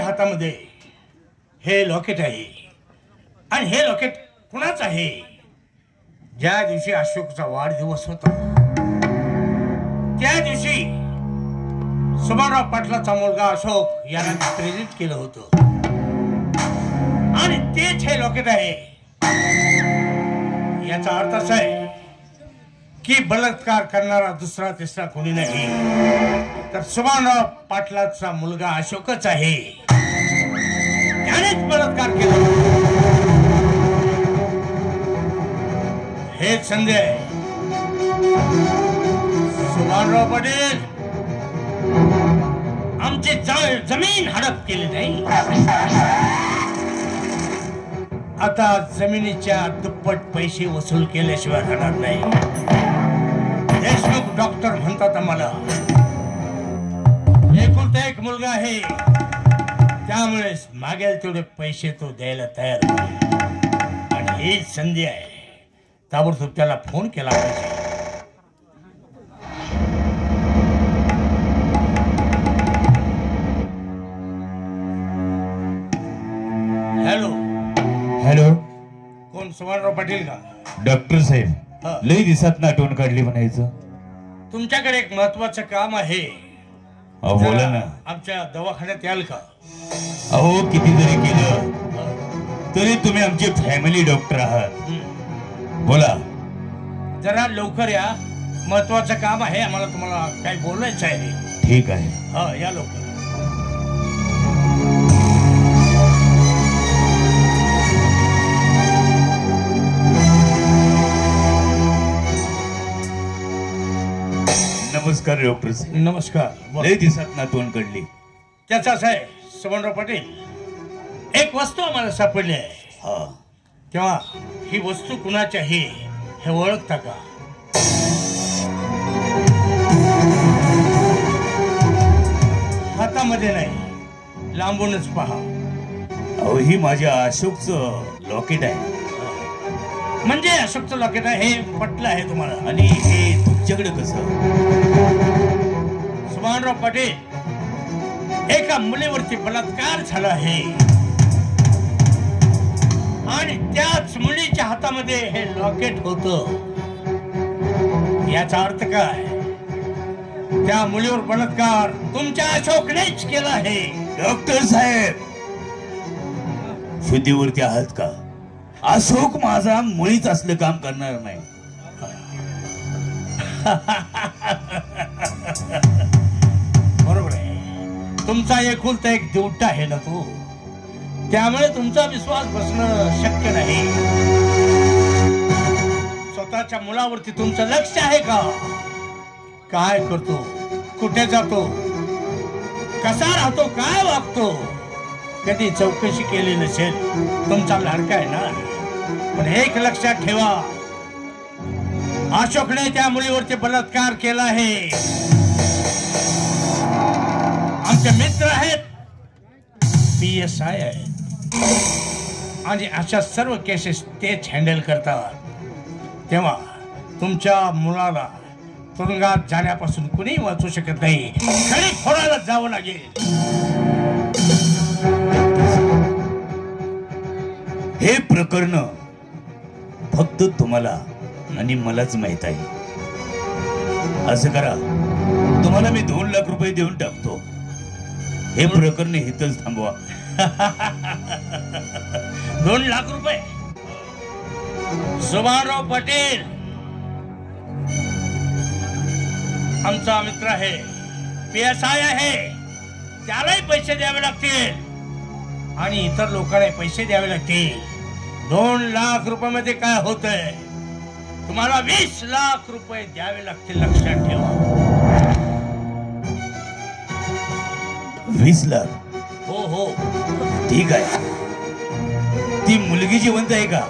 हातामध्ये हे लॉकेट आहे आणि हे लॉकेट कुणाचं आहे? ज्या दिवशी अशोकचा वाढदिवस होता त्या दिवशी सुभानराव पाटलाचा मुलगा अशोक याला प्रेरित केलं होतं आणि तेच हे लॉकेट आहे. याचा अर्थ असा आहे की बलात्कार करणारा दुसरा तिसरा कोणी नाही तर सुभानराव पाटलाचा मुलगा अशोकच आहे. त्यानेच बलात्कार केला. हेच संजय सुभानराव पाटील आमची जमीन हडप केली नाही. आता जमिनीच्या दुप्पट पैसे वसूल केल्याशिवाय राहणार नाही. देशमुख डॉक्टर म्हणतात आम्हाला एकुलता एक मुलगा आहे त्यामुळे मागेल तेवढे पैसे तो द्यायला तयार आहे. आणि ही संधी आहे ताबडतोब त्याला फोन केला पाहिजे. सुभानराव पाटील का? डॉक्टर साहेब, हा. लई दिवसात आठवण काढली म्हणायचं. तुमच्याकडे एक महत्वाचं काम आहे. अहो बोला जरा ना. आमच्या दवाखान्यात याल का? अहो किती जरी केलं तरी तुम्ही आमचे फॅमिली डॉक्टर आहात. बोला. जरा लवकर या, महत्वाचं काम आहे आम्हाला, तुम्हाला काय बोलायचं आहे. ठीक आहे. हा, या लवकर. नमस्कार डॉक्टर साहेब. नमस्कार. बोला. लई दिवसात आठवण काढली. त्याचाच आहे सुभानराव पाटील, एक वस्तू आम्हाला सापडली आहे. हा. तेव्हा ही वस्तू कुणाची आहे हे ओळखता का? हातामध्ये नाही, लांबूनच पहा. अहो ही माझ्या अशोकचं लॉकेट आहे. म्हणजे अशोकचं लॉकेट आहे हे पटलं आहे तुम्हाला? आणि हे तुमच्याकडे कसं? सुभानराव पाटील, एका मुलीवरती बलात्कार झाला आहे आणि त्याच मुलीच्या हातामध्ये हे लॉकेट होतं. याचा अर्थ काय? त्या मुलीवर बलात्कार तुमच्या अशोकनेच केला आहे. डॉक्टर साहेब, शुद्धीवरती आहात का? अशोक माझा मुळीच असलं काम करणार नाही. बरोबर आहे. तुमचा एकुलता एक देवटा आहे ना तो, त्यामुळे तुमचा विश्वास बसणं शक्य नाही. स्वतःच्या मुलावरती तुमचं लक्ष आहे का? काय करतो, कुठे जातो, कसा राहतो, काय वागतो, कधी चौकशी केली नसेल. तुमचा लाडका आहे ना. पण एक लक्षात ठेवा, अशोकने त्या मुलीवरती बलात्कार केला आहे. आमचे मित्र आहेत, PSI आहेत आणि अशा सर्व केसेस तेच हँडल करतात. तेव्हा तुमच्या मुलाला तुरुंगात जाण्यापासून कुणी वाचू शकत नाही. खरी फोडायला जावं लागेल. हे प्रकरण फक्त तुम्हाला आणि मलाच माहित आहे. असं करा, तुम्हाला मी 2 लाख रुपये देऊन टाकतो. हे प्रकरण इथंच थांबवा. 2 लाख रुपये? सुभानराव पाटील आमचा मित्र आहे, PSI आहे, त्यालाही पैसे द्यावे लागतील आणि इतर लोकांना पैसे द्यावे लागतील. 2 लाख रुपयामध्ये काय होतंय? तुम्हाला 20 लाख रुपये द्यावे लागतील, लक्षात ठेवा. 20 लाख? हो हो. ठीक आहे. ती मुलगी जिवंत आहे का?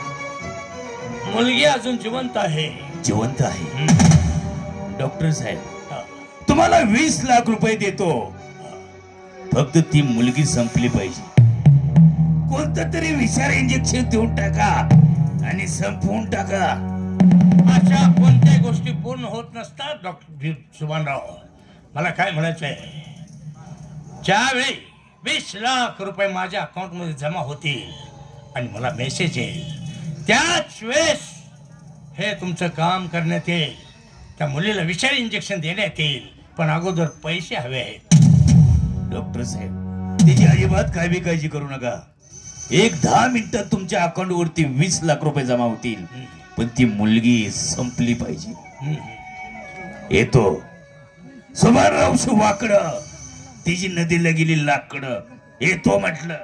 मुलगी अजून जिवंत आहे. जिवंत आहे. डॉक्टर साहेब, तुम्हाला 20 लाख रुपये देतो. फक्त ती मुलगी संपली पाहिजे. कोणतं तरी विषार इंजेक्शन देऊन टाका आणि संपवून टाका. अशा कोणत्याही गोष्टी पूर्ण होत नसतात डॉक्टर सुभानराव. मला काय म्हणायचंय, ज्यावेळी 20 लाख रुपये माझ्या अकाउंट मध्ये जमा होतील आणि मला मेसेज येईल, त्याच वेळेस हे तुमचं काम करण्यात येईल. त्या मुलीला विषारी इंजेक्शन देण्यात येईल, पण अगोदर पैसे हवे आहेत. डॉक्टर साहेब, त्याची अजिबात काय बी काळजी करू नका. 10 मिनिटात तुमच्या अकाउंट वरती 20 लाख रुपये जमा होतील. पण ती मुलगी संपली पाहिजे. येतो सुभानराव वाकडं, तिची नदीला गेली लाकडं. येतो म्हटलं.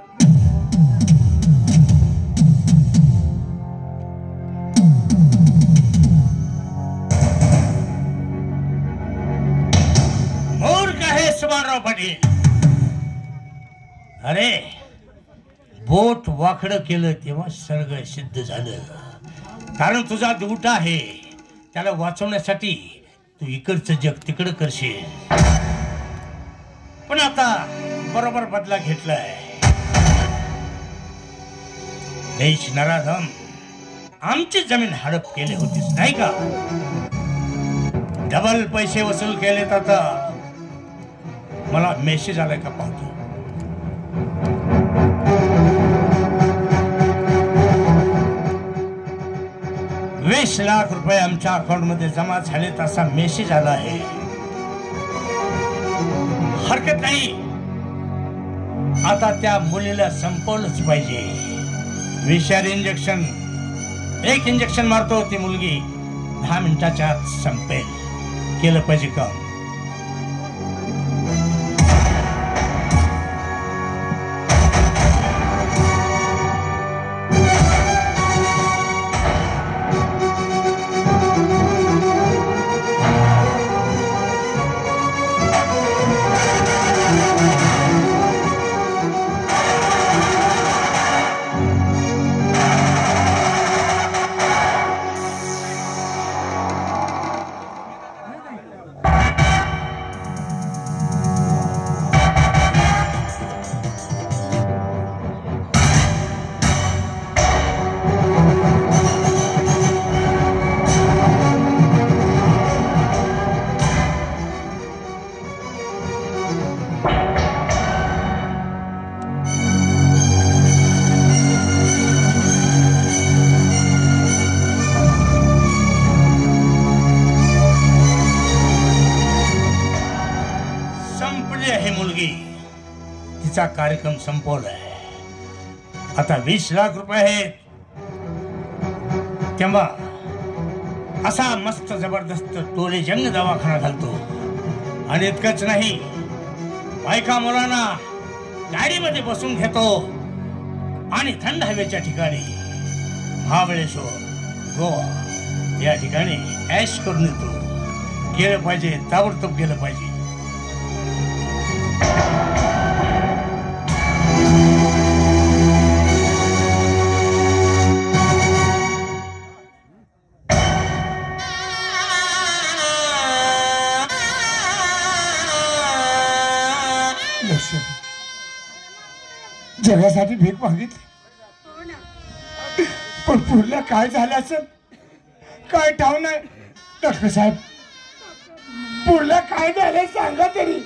मूर्ख आहे सुभानराव पाटील. अरे, बोट वाकडं केलं तेव्हा सगळं सिद्ध झालं. कारण तुझा देवटा आहे, त्याला वाचवण्यासाठी तू इकडचं जग तिकडं करशील. पण आता बरोबर बदला घेतलाय. देश नराधम, आमची जमीन हडप केली होतीस नाही का? डबल पैसे वसूल केलेत. आता मला मेसेज आलाय का पाहतो. 20 लाख रुपये आमच्या अकाउंट मध्ये जमा झालेत असा मेसेज आला आहे. हरकत नाही, आता त्या मुलीला संपवलंच पाहिजे. विषारी इंजेक्शन, एक इंजेक्शन मारतो ती मुलगी 10 मिनिटाच्या आत संपेल. केलं पाहिजे काम. तिचा कार्यक्रम संपवलाय. आता 20 लाख रुपये आहेत. तेव्हा असा मस्त जबरदस्त टोले जंग दवाखाना घालतो. आणि इतकंच नाही, बायका मुलांना गाडीमध्ये बसून घेतो आणि थंड हवेच्या ठिकाणी महाबळेश्वर, गोवा या ठिकाणी ऐश करून येतो. गेलं पाहिजे, ताबडतोब गेलं पाहिजे. जगासाठी भीक मागितली, पण पुढल्या काय झालं असेल काय ठाव नाही. डॉक्टर साहेब, पुढल्या काय झालंय सांगा तरी.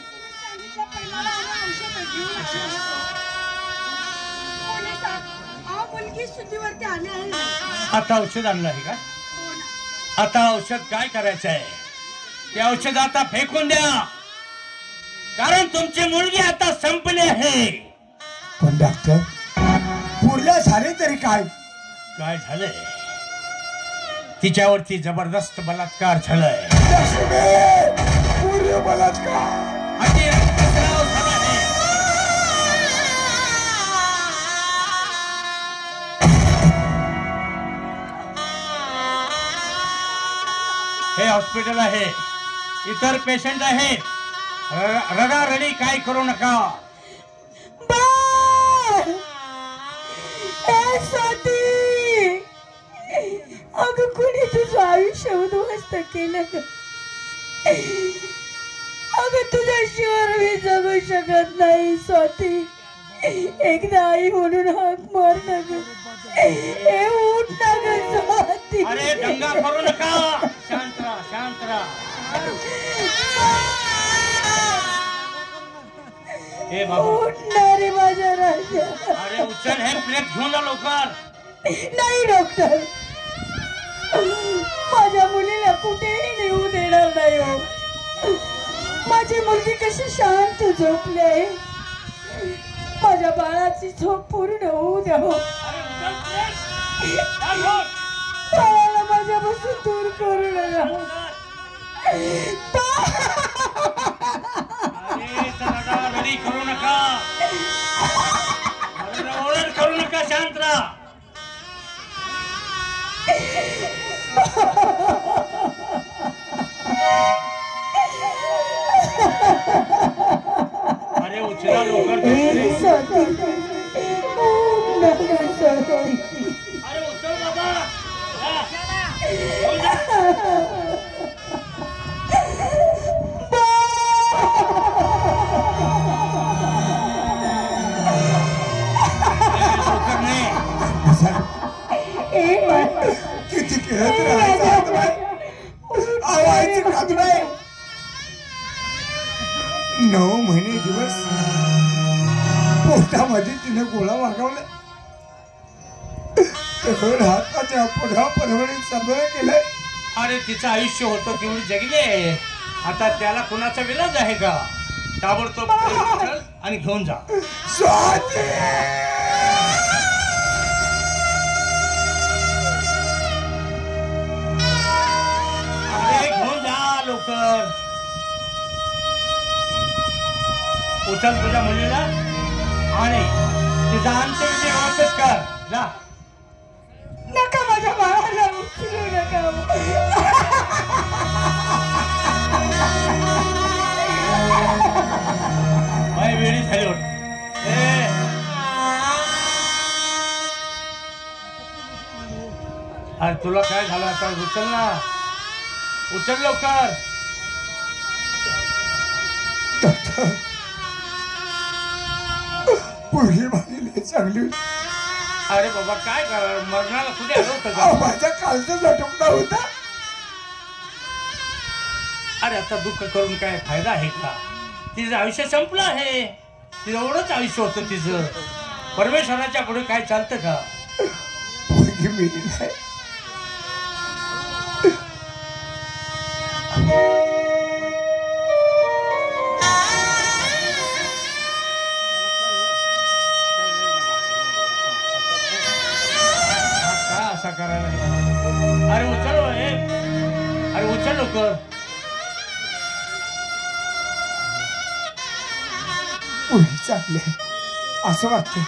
आता औषध आणलं आहे का? आता औषध काय करायचं आहे? ते औषध आता फेकून द्या, कारण तुमची मुलगी आता संपली आहे. पण डॉक्टर, पुढल्या झाले तरी काय? काय झालंय? तिच्यावरती जबरदस्त बलात्कार झालाय. पूर्ण बलात्कार. हे हॉस्पिटल आहे, इतर पेशंट आहेत. रडारडी काय करू नका. अगं, कुणी तुझं आयुष्य उद्ध्वस्त केलं. अगं, तुझ्याशिवाय मी जगू शकत नाही स्वाती. एकदा आई म्हणून हाक मार ना ग. हे उठ ना ग स्वाती. अरे दंगा करू नका. शांत राहा, शांत राहा. हे बाबा, उठणार रे माझ्या राजा. अरे उचल हे प्लेट घेऊन जा लवकर. नाही डॉक्टर, माझ्या मुलीला कुठेही नेऊ देणार नाही हो. माझी मुलगी कशी शांत झोपली आहे. माझ्या बाळाची झोप पूर्ण होऊ द्या हो. बाळाला माझ्यापासून दूर करू नका. रडारडी करू नका, ओरड करू नका. शांत राहा. अरे उचला लवकर. अरे उचल बाबा. किती खेळत राहायचं आवायचं खात नाही. 9 महिने दिवस पोटामध्ये तिने गोळा वागवला. हाताच्या पुढ्या परवडीत सगळं केलंय. अरे तिचं आयुष्य होतं तेवढी जगले. आता त्याला कुणाचा विलाज आहे का? ताबडतोब चल आणि घेऊन जा. स्वाती अरे घेऊन जा लवकर. उचल तुझ्या मुलीला आणि तिचा अंत्यविधी व्यवस्थित कर. जा. नका माझ्या बाळाला उचलू नका. बाई वेळी झाली होत. अरे तुला काय झालं आता? उचल ना, उचल लवकर. पोरगी माझी चांगली. अरे बाबा काय कर, मरणाला कुठे आलो होतं का? माझ्या कालचा झटकला होता. अरे आता दुःख करून काय फायदा आहे का? तिचं आयुष्य संपलं आहे. तिचं एवढंच आयुष्य होतं तिचं. परमेश्वराच्या पुढे काय चालतं का? पोरगी मेली नाही. का असा करायला लागला? अरे उचल हे. अरे उचल लवकर. पोरगी चांगली असं वाटतं.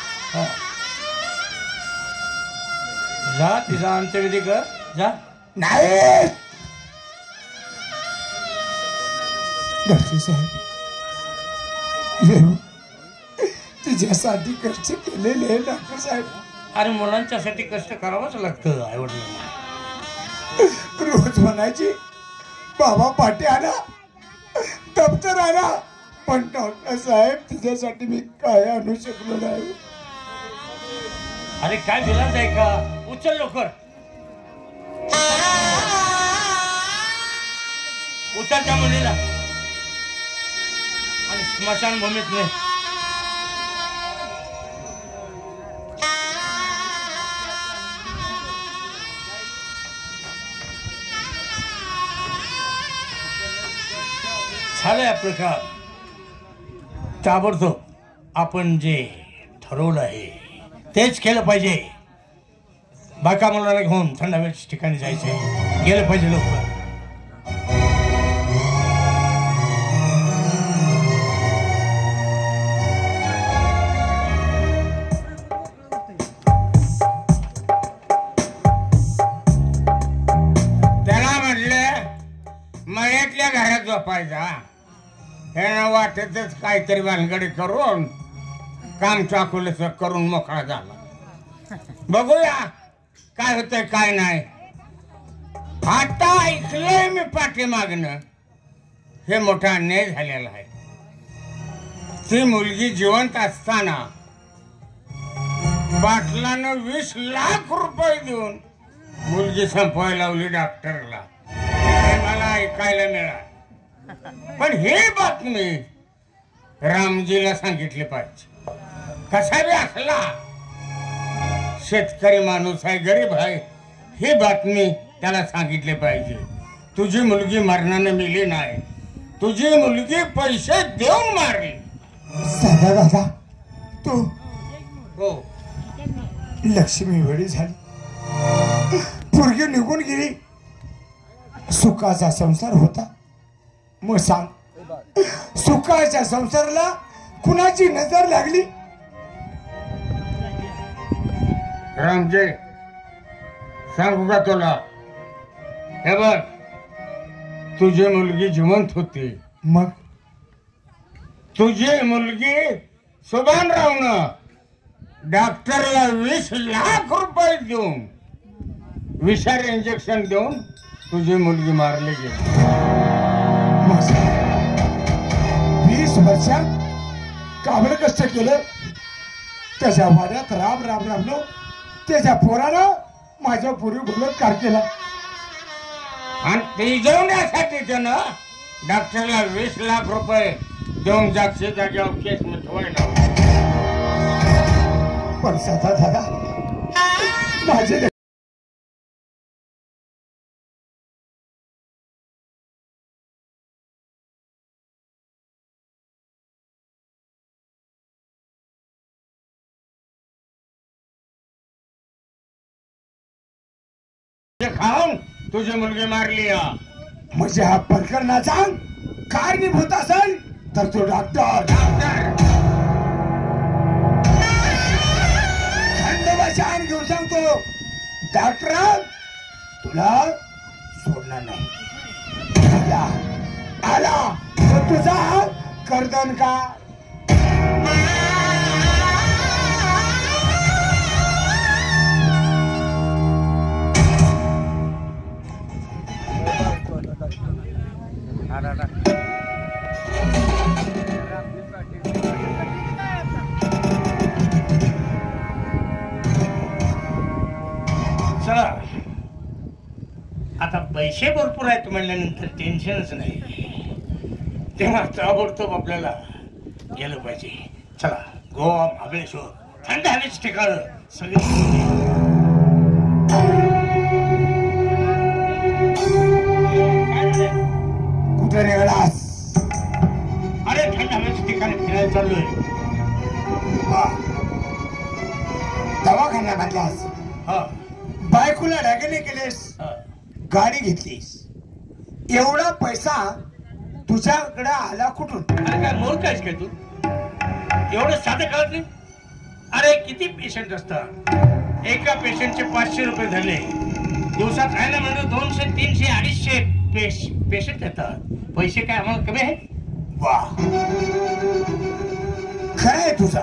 जा तिचा अंत्यविधी कर. जा. नाही डॉक्टर साहेब, तिच्यासाठी कष्ट केलेले आहे डॉक्टर साहेब. अरे मुलांच्यासाठी कष्ट करावंच लागतं आईवडिलांना. रोज म्हणायची बाबा पाठी आणा, दप्तर आणा, पण डॉक्टर साहेब तिच्यासाठी मी काय आणू शकलो नाही. अरे काय विलाज आहे का? उचल लवकर. उचल त्या मुलीला आणि स्मशानभूमीत नाही. झालंय आपलं काम. ताबडतोब आपण जे ठरवलं आहे तेच केलं पाहिजे. बाका मुलाला घेऊन थंड हवेच्या ठिकाणी जायचंय. गेलं पाहिजे लवकर. त्याला म्हटलं मळ्यातल्या घरात झोपायचा. ह्यानं वाटतच काहीतरी भानगडी करून काम चाकुलस करून मोकळा झाला. बघूया काय होतंय काय नाही. आता ऐकलंय मी पाठीमागणं हे मोठा अन्याय झालेला आहे. ती मुलगी जिवंत असताना बाटलानं 20 लाख रुपये देऊन मुलगी संपवायला लावली डॉक्टरला. हे मला ऐकायला मिळालं. पण ही बातमी रामजीला सांगितली पाहिजे. कसा बी असला शेतकरी माणूस आहे, गरीब आहे, ही बातमी त्याला सांगितली पाहिजे. तुझी मुलगी मरणाने मेली नाही, तुझी मुलगी पैसे देऊन मारली. साधा दादा तू हो लक्ष्मी वेळी झाली, पोरगी निघून गेली. सुखाचा संसार होता. मग सांग सुखाच्या संसाराला कुणाची नजर लागली? रामजी सांगू का तुला? हे बघ तुझी मुलगी जिवंत होती. मग तुझी मुलगी सुभानरावनं डॉक्टरला 20 लाख रुपये देऊन विषारी इंजेक्शन देऊन तुझी मुलगी मारली गेली. 20 वर्षात काबड कष्ट केलं, त्याच्या वाड्यात राबलो. त्याच्या पोरानं माझ्या पोरी बलात्कार केला. आणि तिजवण्यासाठी त्यानं डॉक्टरला 20 लाख रुपये देऊन जागच्या जागेवर केस मिटवायला. पण साधा दादा माझे खाऊन तुझी मुलगी मारली म्हणजे हा प्रकरणाचा कारणीभूत असेल तर तो डॉक्टर खंडोबाच्या आण घेऊन सांगतो डॉक्टर तुला सोडणार नाही आला तो तुझा कर्दन का चला आता पैसे भरपूर आहेत म्हणल्यानंतर टेन्शनच नाही तेव्हा ताबडतोब आपल्याला गेलं पाहिजे. चला गोवा महाबळेश्वर थंड हवेच ठिकाण सगळे कुठे निघालास? अरे थंड हवेच्या ठिकाणी फिरायला चाललोय. दवाखान्यात घातलास, हा बायकोला डागणे केलेस, गाडी घेतलीस, एवढा पैसा तुझ्याकडे आला कुठून? अरे काय मूर्ख आहेस काय तू? एवढं साधं कळत नाही? अरे किती पेशंट असतात, एका पेशंटचे 500 रुपये झाले, दिवसात राहायला म्हणजे 200, 300, 250 पेशंट येतात. पैसे काय आम्हाला कमी आहेत? वा खरं आहे तुझा.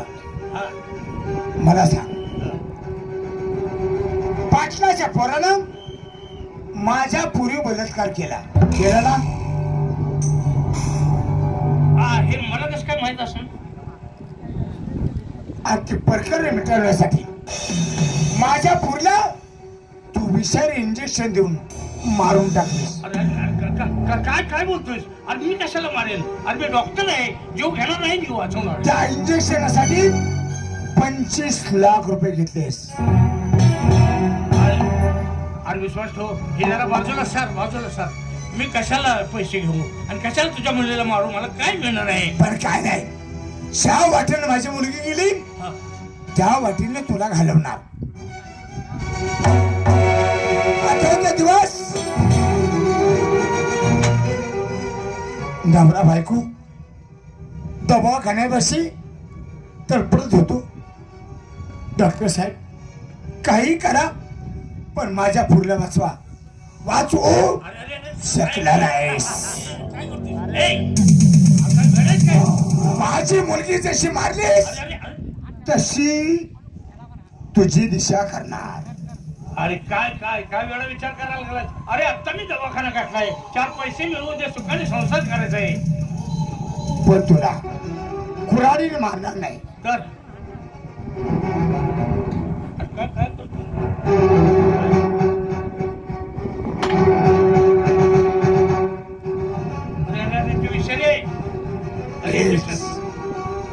हा. मला सांग, पाटलाच्या पोरानं माझ्या पुरी बलात्कार केला ना? हा हे मला कसं काय माहित असेल? ते प्रकरण मिटवण्यासाठी माझ्या पुरीला तू विषारी इंजेक्शन देऊन मारून टाकलीस. काय काय बोलतोयस? अरे मी कशाला मारेल? अरे मी डॉक्टर आहे, जीव घेणार नाही, जीव वाचवणार. त्या इंजेक्शनासाठी 25 लाख रुपये घेतलेस. अरे विश्वास ठेव, हे जरा बाजूला सर. मी कशाला पैसे घेऊ आणि कशाला तुझ्या मुलीला मारू? मला काय मिळणार आहे? पण काय नाही, ज्या वाटेनं माझी मुलगी गेली त्या वाटेने तुला घालवणार. आठवते दिवस नवरा बायको दवाखान्यापाशी तडपडत होतो. डॉक्टर साहेब काही करा पण माझ्या पुरला वाचवू शकला नाहीस. माझी मुलगी जशी मारलीस तशी तुझी दिशा करणार. अरे काय काय काय वेळा विचार करायला लागलाय? अरे आता मी दवाखाना घातलाय, 4 पैसे मिळवून दे, सुखाने संसार करायचा आहे. पण तुला कुऱ्हाडीने मारणार नाही. तर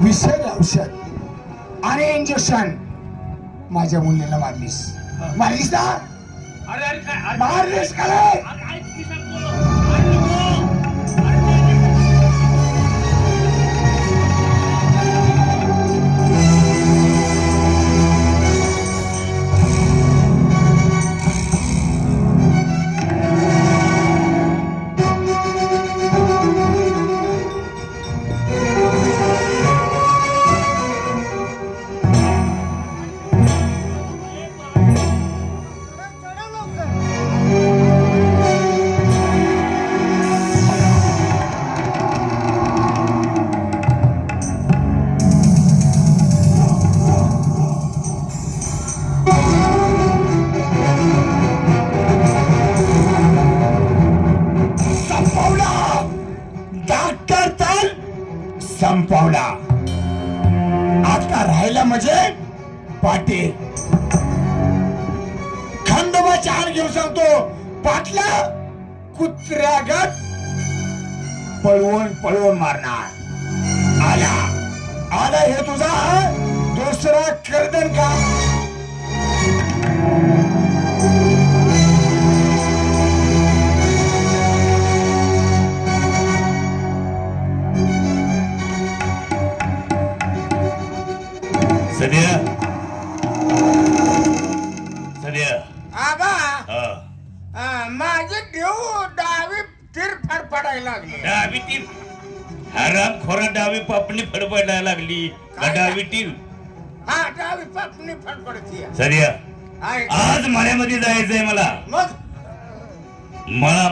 विषारी औषध आणि इंजेक्शन माझ्या मुलीला मारलीस ना? अरे अरे काय मारलीस का रे? संपवला. आता राहिला म्हणजे पाटील. खंडोबाच्या हार घेऊन सांगतो, पाटला कुत्र्यागत पळवून मारणार. आला हे तुझा दुसरा कर्दन का? सध्या सध्या आबा हा माझे देव डावी तीर फार पडायला लागली. डावी टीम हराम खोरा डावी पापणी फडफडायला लागली का डावी टीम हा डावी पापणी फडफडती. सध्या आज मळ्यामध्ये जायचंय मला. मग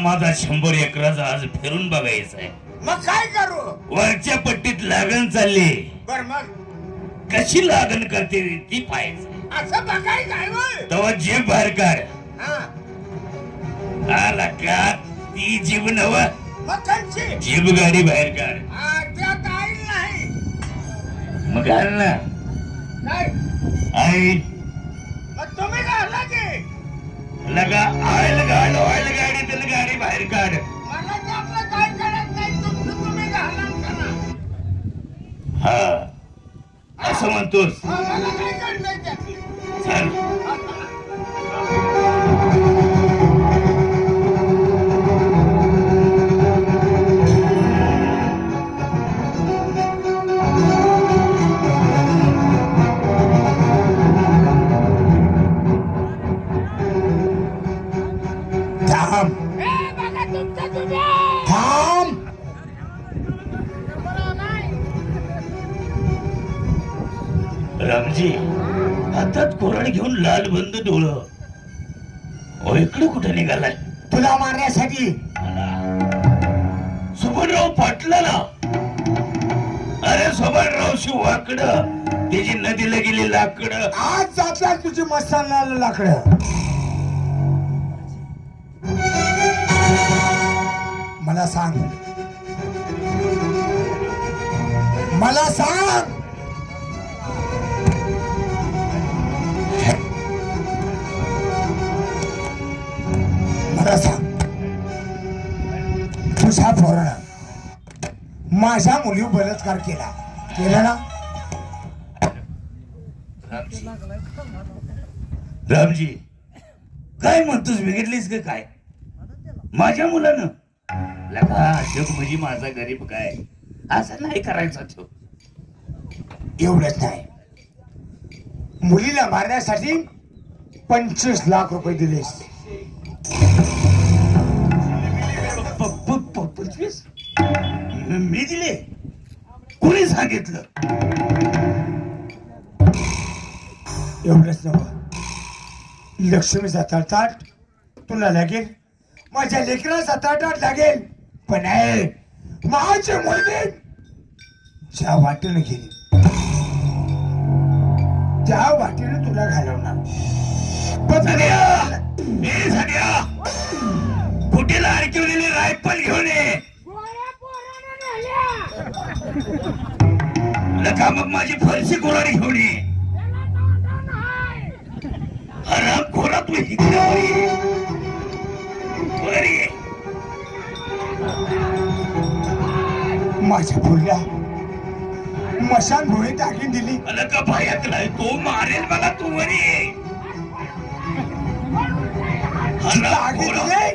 माझा 100 एकराचा आज फिरून बघायचं आहे. मग काय करू? वरच्या पट्टीत लागण चालली. बर मग कशी लागण करते ती पाहायचं. असं बघायचं आहे होय? तेव्हा जीभ बाहेर काढ. हा. आला का ती जीभ नव मग कंची जीभ गाडी बाहेर काढ. त्यात आईल नाही. मग घाल ना. काय आई मग तुम्ही घाला की. लगा ऑइल गाड ऑइल गाडी त्याला गाडी बाहेर काढ. मला त्यातलं काय कळत नाही. तुमचं तुम्ही घाला करा. हा असं म्हणतोस. मला काय कळतंय त्यातली. चल थांब बघा तुमचं तुम्ही. थांब. रामजी हातात कोरड घेऊन लाल बंद डोळं. ओ इकडे कुठे निघालाय? तुला मारण्यासाठी. सुभनराव पाटलाला. अरे सुभनराव शिवाकड त्याची नदीला गेली लाकड. आज जातला तुझी मस्ताना लाकडं. मला सांग. मला सांग. मला सांग. तुझ्या पोरानं माझ्या मुलीवर बलात्कार केला ना? रामजी काय म्हणतोस? बिघडलीस का काय? माझ्या मुलानं लगा अशोक म्हणजे माझा गरीब काय असं नाही करायचा तो. एवढंच नाही. मुलीला मारण्यासाठी 25 लाख रुपये दिलेस. 25 मी दिले? कोणी सांगितलं? एवढंच नव्हतं. लक्ष्मीचा तळताट तुला लागेल. माझ्या लेकराचा तळताट लागेल. पण आहे माझी मुलगी ज्या वाटेने गेली त्या वाटेने तुला घालवणार. कुठेला अडकवलेली रायफल घेऊन ये. लका मग माझी फरशी कोराडी घेऊन ये. हराम खोरा तू इकडे वर ये. माझ्या फुलला मशान भोळी टाकून दिली. मला का भयातलाय तो मारेल मला. तू वर ये. जागी दिले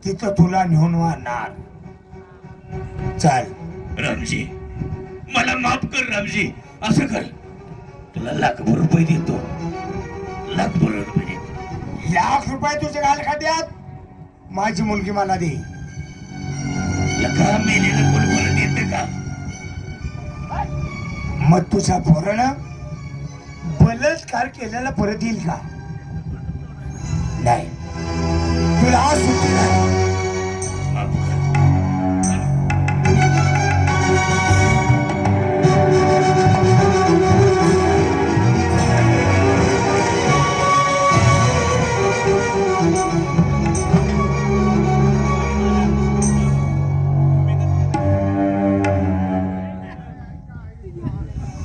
तिथं तुला नेऊन वाहणार. चल रामजी मला माफ कर. रामजी असं कर. तुला लाखभर रुपये देतो. लाखभर रुपये देतो. लाख रुपये तुझ्या गाल खात्यात. माझी मुलगी मला दे. लका मेलेलं कोण बोलत येतं का? मग तुझ्या पोरानं बलात्कार केलेला परत येईल का? नाही. तुला आज सुट्टी नाही. माफ कर.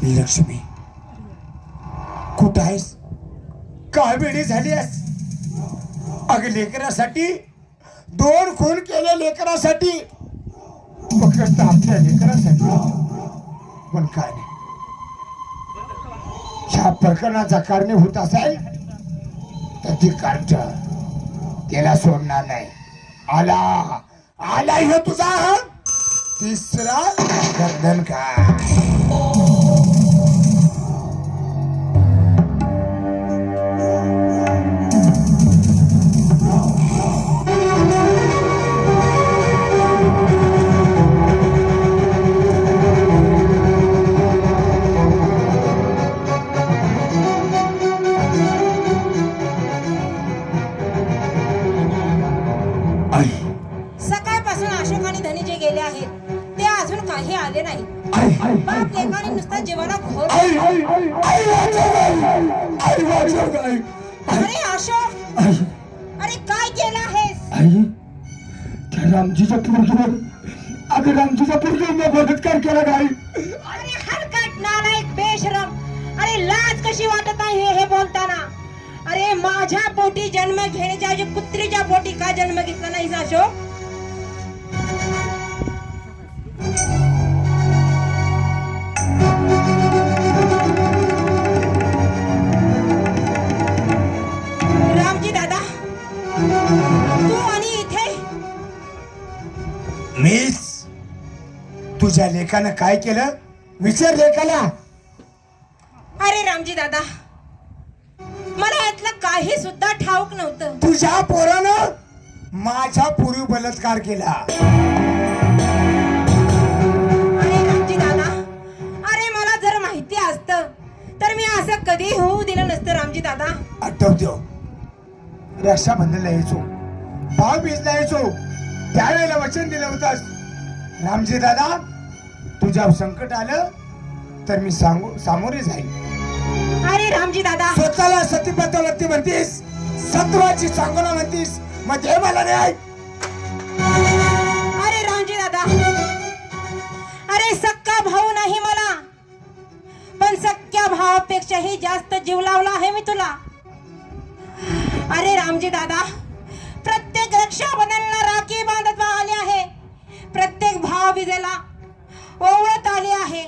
लक्ष्मी कुठं आहेस? काय वेळी झाली आहेस? अगं लेकरासाठी 2 खून केले. लेकरासाठी फक्त आपल्या लेकरासाठी. पण काय नाही. ह्या प्रकरणाचा कारणीभूत असेल तर ती कार्ट त्याला सोडणार नाही. आला आला हे तुझा तिसरा गर्दन का. सकाळपासून अशोक आणि धनी जे गेले आहेत ते अजून काही आले नाही. बाप लेकाने नुसता जीवाला घोर. अरे अशोक, अरे काय केलं आहेस? रामजीच्या पोरगीवर अगं रामजीच्या पोरगीवर बलात्कार केला काय? अरे हलकट नालायक बेशरम. अरे लाज कशी वाटत आहे हे बोलताना? अरे माझ्या पोटी जन्म घेण्याच्या ऐवजी कुत्रीच्या पोटी का जन्म घेतला नाहीस अशोक? रामजी दादा, तू आणि इथे मीच तुझ्या लेखानं काय केलं विचार लेखाला. अरे रामजी दादा, मला यातलं काही सुद्धा ठाऊक नव्हतं. तुझ्या पोरानं माझ्या पूर्वी बलात्कार केला. अरे रामजी दादा, अरे मला जर माहिती असतं तर मी असं कधी होऊ दिलं नसतं. रामजी दादा आठवतो रक्षाबंधनला यायचो, भाऊबीजला यायचो, त्यावेळेला वचन दिलं होतंस रामजी दादा तुझ्या संकट आलं तर मी सामोरे जाईल. अरे रामजी दादा, स्वतःला सतीपथवरती म्हणतीस, सत्वाची सांगोला म्हणतीस, मग हे मला नाही. अरे रामजी दादा, अरे सक्का भाऊ नाही मला, पण सख्या भावापेक्षाही जास्त जीव लावला आहे मी तुला. अरे रामजी दादा, प्रत्येक रक्षाबंधनाला राखी बांधत आली आहे, प्रत्येक भावबीजेला ओवळत आली आहे.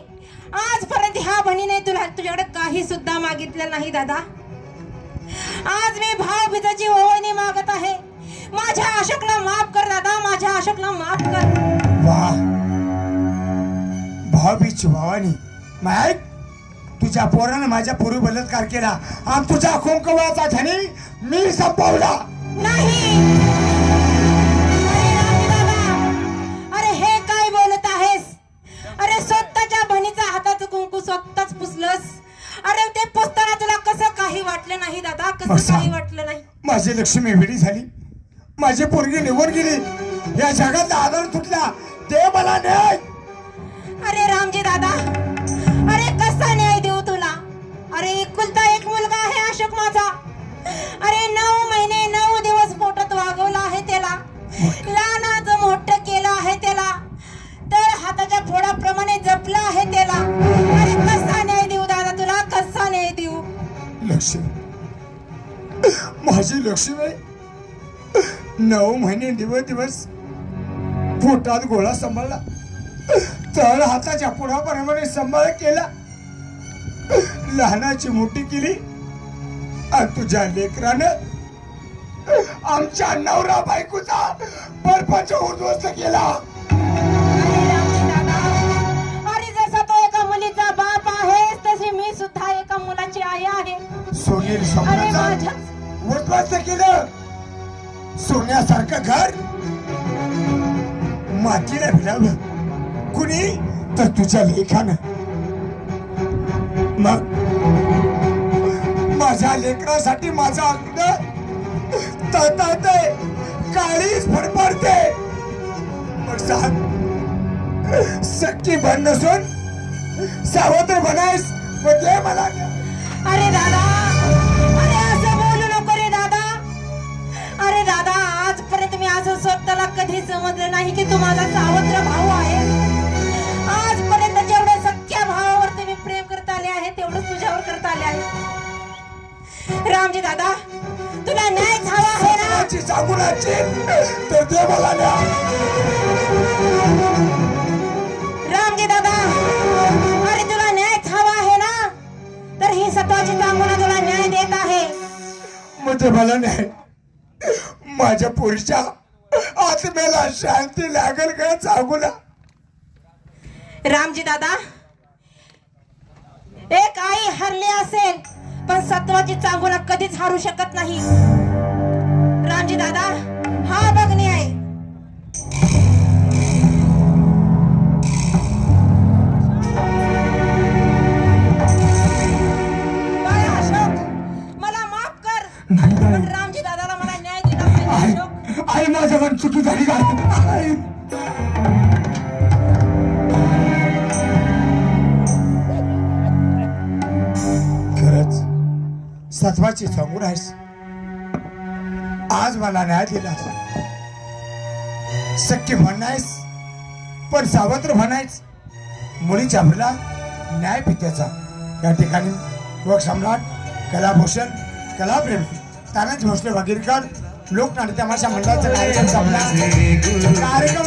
आजपर्यंत ह्या बहिणीने तुझ्याकडे काही सुद्धा मागितलं नाही दादा. आज मी भावबीजाची ओवळणी मागत आहे. माझ्या अशोकला माफ कर दादा, माझ्या अशोकला माफ कर. वा भाऊबीजची भावानी माहित, तुझ्या पोरानं माझ्या पूर्वी बलात्कार केला आणि तुझ्या कुंकवाचा धनी मी संपवला. नाही. अरे रामजी दादा, अरे हे काय बोलत आहेस? अरे स्वतःच्या बहिणीचा हाताचं कुंकू स्वतःच पुसलंस. अरे ते पुसताना तुला कसं काही वाटलं नाही दादा? कसं काही वाटलं नाही? माझी लक्ष्मी वेडी झाली, माझी पोरगी निवड गेली, या जगातला आदर तुटला, ते मला न्याय. अरे रामजी दादा, अरे कसा न्याय देऊ तुला? अरे एकुलता एक मुलगा आहे अशोक माझा. अरे 9 महिने 9 दिवस पोटात वागवलं आहे त्याला, लहानाचं मोठं केलं आहे त्याला, तर हाताच्या फोडाप्रमाणे जपलं आहे त्याला. अरे कसा न्याय देऊ दादा तुला? कसा न्याय देऊ? लक्ष्मी, माझी लक्ष्मी 9 महिने दिवस पोटात गोळा सांभाळला, तर हाताच्या पुढाप्रमाणे सांभाळ केला, लहानाची मोठी केली, आणि तुझ्या लेकरानं आमच्या नवरा बायकोचा परपंच उद्ध्वस्त केला. अरे रामजी दादा, अरे जसा तो एका मुलीचा बाप आहे तशी मी सुद्धा एका मुलाची आई आहे. सोनेरी अरे स्वप्नाचा माझ्या उद्ध्वस्त केलं. सोन्यासारखं घर मातीला भिडावलं कुणी, तर तुझ्या लेखानं. मग माझ्या लेकरासाठी माझा अंग तळतळते, काळीच फडफडते. मग सांग, सक्की बन नसून सावत्र बनायस, मग ते मला. अरे दादा, अरे असं बोलू नको रे दादा. अरे दादा, आजपर्यंत मी असं स्वतःला कधी समजलं नाही की तू माझा सावत्र भाऊ आहे. आजपर्यंत जेवढं सख्या भावावरती मी प्रेम करत आले आहे तेवढं तुझ्यावर करत आले आहे. रामजी दादा, तुला न्यायच हवा आहे ना? तर ते मला न्याय. रामजी दादा, अरे तुला न्यायच हवा आहे ना? तर ही सत्वाची चांगुला तुला न्याय देत आहे. मग मात्र मला नाही माझ्या पुरुषा आत्म्याला शांती लागेल का सांगू ना. रामजी दादा, एक आई हरली असेल पण सत्वाची चांगुला कधीच हारू शकत नाही. रामजी दादा, हा बघणी आहे. बाय अशोक, मला माफ कर, पण रामजी दादाला मला न्याय दिला पाहिजे. अशोक, आई माझ्याकडून चुकी झाली काय. खरंच सत्वाची सांगून आहेस. आज मला न्याय दिला. सख्य म्हणायस पण सावत्र म्हणायच. मुलीच्या मुला न्याय पित्याचा. या ठिकाणी लोक सम्राट, कलाभूषण, कलाप्रेमी तानाजी भोसले वगैरेकर लोकनाट्य तमाशा मंडळाचा कार्यक्रम संपला. कार्यक्रम